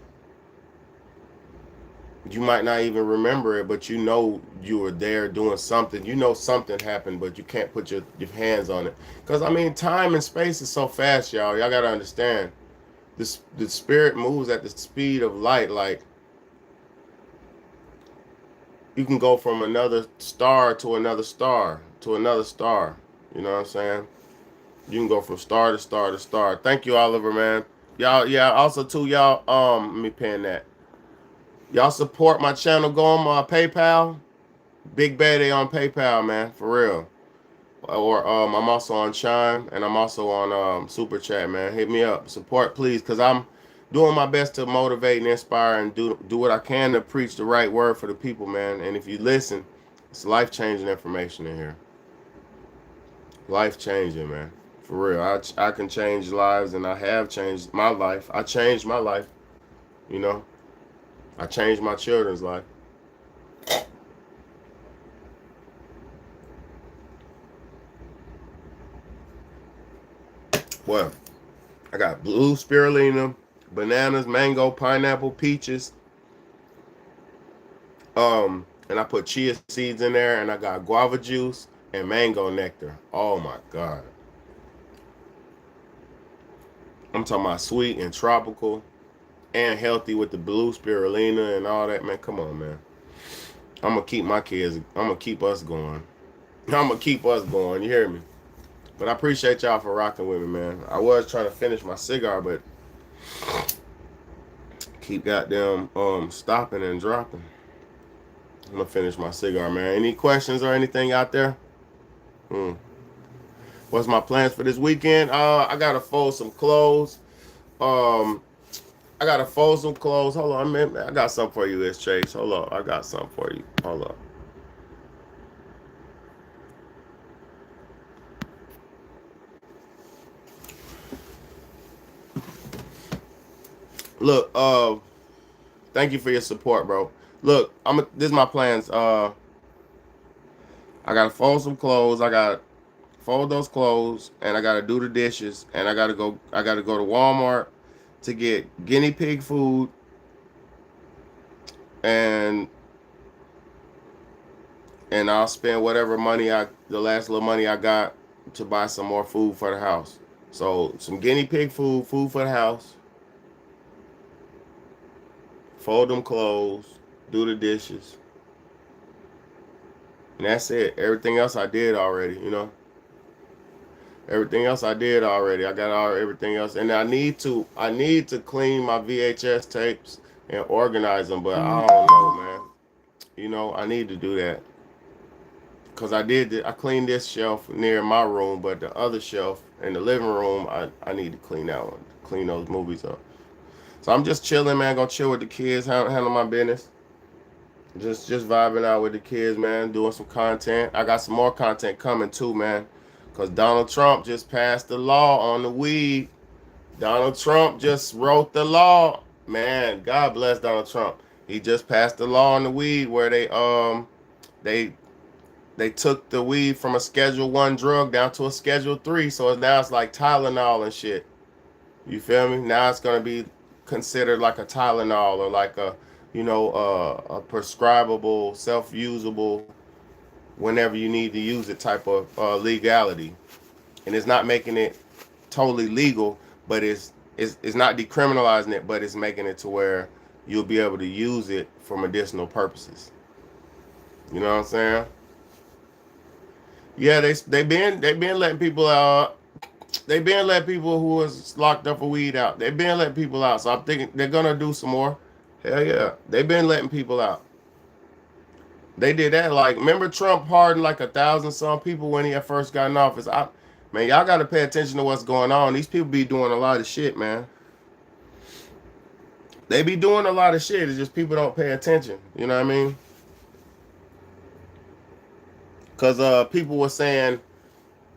you might not even remember it, but you know you were there doing something. You know something happened, but you can't put your hands on it. Because, I mean, time and space is so fast, y'all. Y'all got to understand. The spirit moves at the speed of light. Like, you can go from another star to another star to another star. You know what I'm saying? You can go from star to star to star. Thank you, Oliver, man. Y'all, yeah, also, too, y'all, let me pin that. Y'all support my channel. Go on my PayPal. Big Bad on PayPal, man. For real. Or I'm also on Chime, and I'm also on Super Chat, man. Hit me up. Support, please, because I'm doing my best to motivate and inspire and do what I can to preach the right word for the people, man. And if you listen, it's life-changing information in here. Life-changing, man. For real. I can change lives, and I have changed my life. I changed my life, you know. I changed my children's life. Well, I got blue spirulina, bananas, mango, pineapple, peaches. And I put chia seeds in there, and I got guava juice and mango nectar. Oh my God. I'm talking about sweet and tropical and healthy with the blue spirulina and all that, man. Come on, man. I'm going to keep my kids. I'm going to keep us going. I'm going to keep us going. You hear me? But I appreciate y'all for rocking with me, man. I was trying to finish my cigar, but keep goddamn stopping and dropping. I'm going to finish my cigar, man. Any questions or anything out there? What's my plans for this weekend? I got to fold some clothes. I gotta fold some clothes. Hold on, man. I got something for you, S. Chase. Hold on. I got something for you. Hold on. Look, thank you for your support, bro. Look, this is my plans. I gotta fold some clothes. I gotta fold those clothes, and I gotta do the dishes, and I gotta go to Walmart to get guinea pig food, and I'll spend whatever money the last little money I got to buy some more food for the house. So some guinea pig food for the house, fold them clothes, do the dishes, and that's it. Everything else I did already, you know. Everything else I did already. I got everything else, and I need to clean my VHS tapes and organize them. But I don't know, man. You know, I need to do that. Cause I cleaned this shelf near my room, but the other shelf in the living room, I need to clean that one, clean those movies up. So I'm just chilling, man. Gonna chill with the kids, handle my business. Just vibing out with the kids, man. Doing some content. I got some more content coming too, man. Cause Donald Trump just passed the law on the weed. Donald Trump just wrote the law, man. God bless Donald Trump. He just passed the law on the weed where they took the weed from a Schedule 1 drug down to a Schedule 3. So now it's like Tylenol and shit. You feel me? Now it's going to be considered like a Tylenol or like a, you know, a prescribable, self-usable, whenever you need to use it type of legality. And it's not making it totally legal, but it's not decriminalizing it, but it's making it to where you'll be able to use it for medicinal purposes. You know what I'm saying? Yeah, they been letting people out. They been letting people who was locked up for weed out. They been letting people out. So I'm thinking they're gonna do some more. Hell yeah, they been letting people out. They did that. Like, remember Trump pardoned like 1,000 some people when he had first got in office. Man, y'all got to pay attention to what's going on. These people be doing a lot of shit, man. They be doing a lot of shit. It's just people don't pay attention. You know what I mean? Because people were saying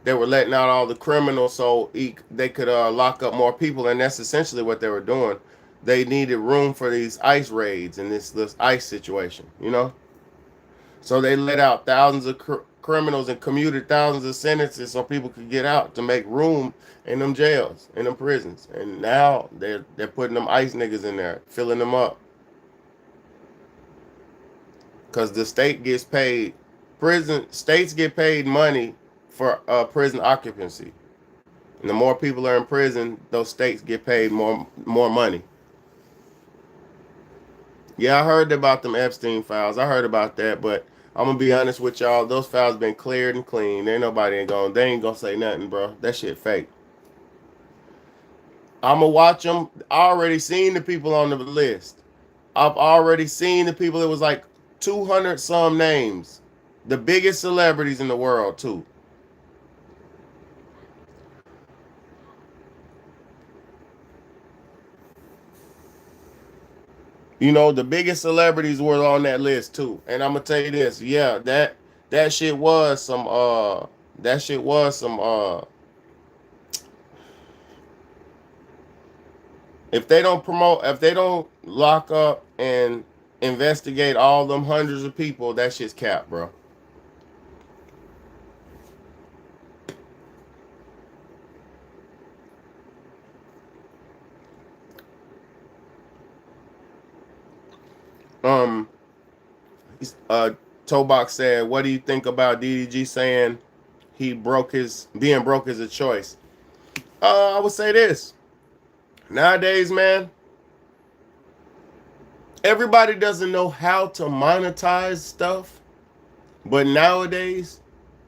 they were letting out all the criminals so they could lock up more people, and that's essentially what they were doing. They needed room for these ICE raids and this ICE situation, you know? So they let out thousands of criminals and commuted thousands of sentences so people could get out to make room in them jails, in them prisons. And now they're putting them ICE niggas in there, filling them up. Because the state gets paid. States get paid money for prison occupancy. And the more people are in prison, those states get paid more money. Yeah, I heard about them Epstein files. I heard about that, but I'm gonna be honest with y'all. Those files been cleared and clean. They ain't gonna say nothing, bro. That shit fake. I'm gonna watch them. I already seen the people on the list. I've already seen the people. It was like 200 some names. The biggest celebrities in the world, too. You know, the biggest celebrities were on that list, too. And I'm going to tell you this. Yeah, that shit was some, if they don't lock up and investigate all them hundreds of people, that shit's cap, bro. Tobox said, what do you think about DDG saying being broke is a choice? I would say this. Nowadays, man, everybody doesn't know how to monetize stuff, but nowadays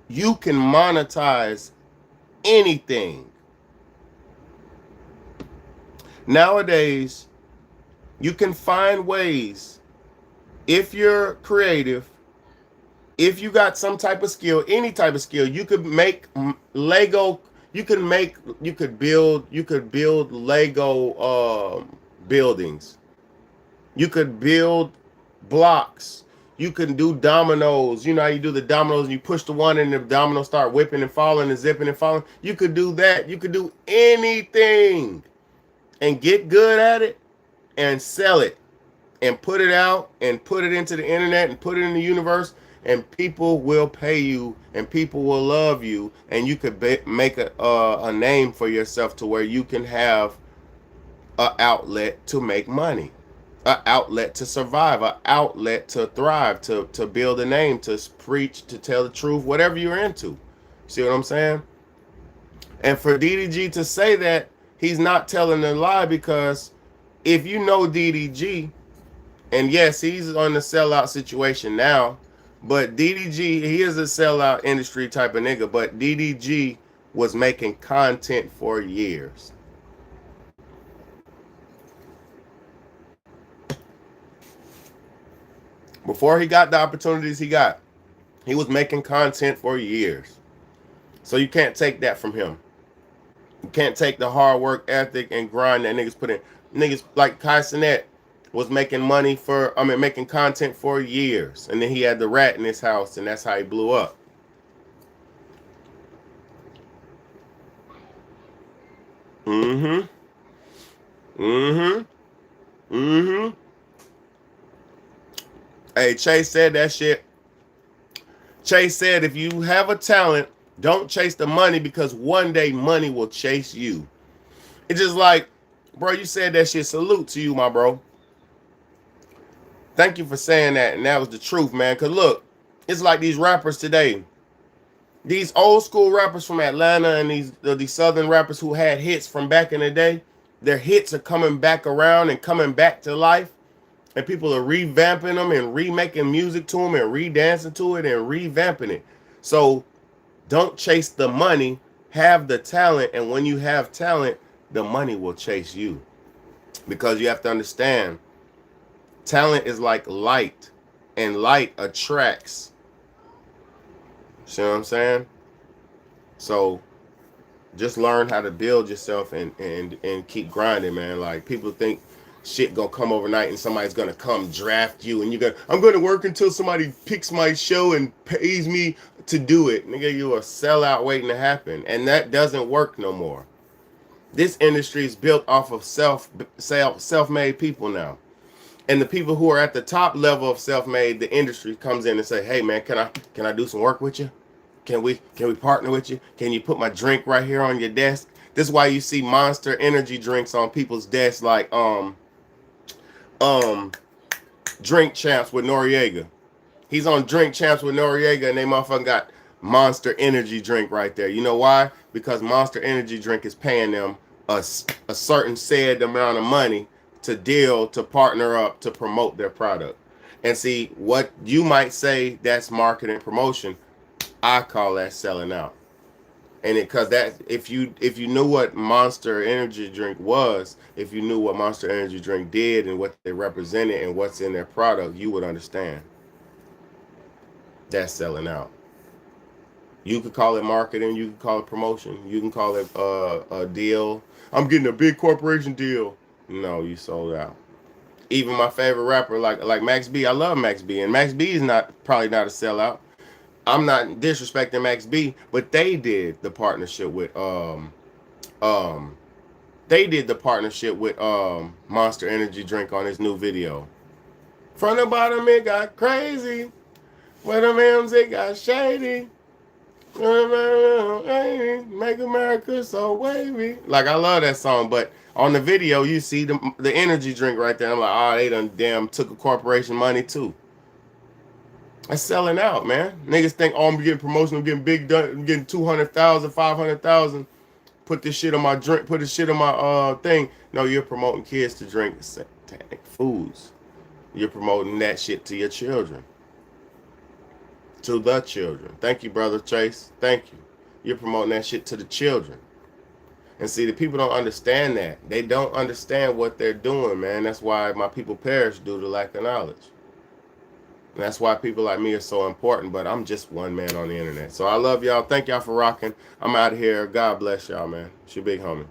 you can monetize anything. Nowadays, you can find ways. If you're creative, if you got some type of skill, any type of skill, you could make Lego. You could build Lego buildings. You could build blocks. You can do dominoes. You know how you do the dominoes and you push the one and the dominoes start whipping and falling and zipping and falling. You could do that. You could do anything and get good at it and sell it. And put it out and put it into the internet and put it in the universe, and people will pay you and people will love you, and you could make a name for yourself to where you can have an outlet to make money, an outlet to survive, an outlet to thrive, to build a name, to preach, to tell the truth, whatever you're into. See what I'm saying? And for DDG to say that, he's not telling a lie, because if you know DDG, and yes, he's on the sellout situation now, but DDG, he is a sellout industry type of nigga, but DDG was making content for years. Before he got the opportunities he got, he was making content for years. So you can't take that from him. You can't take the hard work ethic and grind that niggas put in. Niggas like Kai Cenat was making making content for years. And then he had the rat in his house, and that's how he blew up. Hey, Chase said that shit. Chase said, if you have a talent, don't chase the money, because one day money will chase you. It's just like, bro, you said that shit. Salute to you, my bro. Thank you for saying that. And that was the truth, man. Because look, it's like these rappers today. These old school rappers from Atlanta and these southern rappers who had hits from back in the day, their hits are coming back around and coming back to life. And people are revamping them and remaking music to them and re-dancing to it and revamping it. So don't chase the money, have the talent. And when you have talent, the money will chase you. Because you have to understand, talent is like light, and light attracts. See what I'm saying? So just learn how to build yourself and keep grinding, man. Like, people think shit gonna come overnight and somebody's gonna come draft you and I'm gonna work until somebody picks my show and pays me to do it. Nigga, you a sellout waiting to happen. And that doesn't work no more. This industry is built off of self-made people now. And the people who are at the top level of self-made, the industry comes in and say, hey man, can I do some work with you? Can we partner with you? Can you put my drink right here on your desk? This is why you see Monster energy drinks on people's desks, like Drink Champs with Noriega. He's on Drink Champs with Noriega, and they motherfucking got Monster energy drink right there. You know why? Because Monster energy drink is paying them a certain said amount of money to partner up to promote their product. And see, what you might say that's marketing promotion, I call that selling out. And because that, if you knew what Monster energy drink was, if you knew what Monster energy drink did and what they represented and what's in their product, you would understand. That's selling out. You could call it marketing, you can call it promotion, you can call it a deal. I'm getting a big corporation deal. No, you sold out. Even my favorite rapper, like Max B, I love Max B, and Max B is probably not a sellout. I'm not disrespecting Max B, but they did the partnership with Monster energy drink on his new video. From the bottom it got crazy, where the M's it got shady. Make America so wavy. Like, I love that song, but on the video you see the energy drink right there. I'm like, oh, they done damn took a corporation money too. That's selling out, man. Niggas think, oh, I'm getting promotion, I'm getting big done, I'm getting 200,000, 500,000. Put this shit on my drink, put this shit on my thing. No, you're promoting kids to drink satanic foods. You're promoting that shit to your children. To the children. Thank you, brother Chase. Thank you. You're promoting that shit to the children. And see, the people don't understand that. They don't understand what they're doing, man. That's why my people perish due to lack of knowledge. And that's why people like me are so important, but I'm just one man on the internet. So I love y'all. Thank y'all for rocking. I'm out of here. God bless y'all, man. It's your big homie.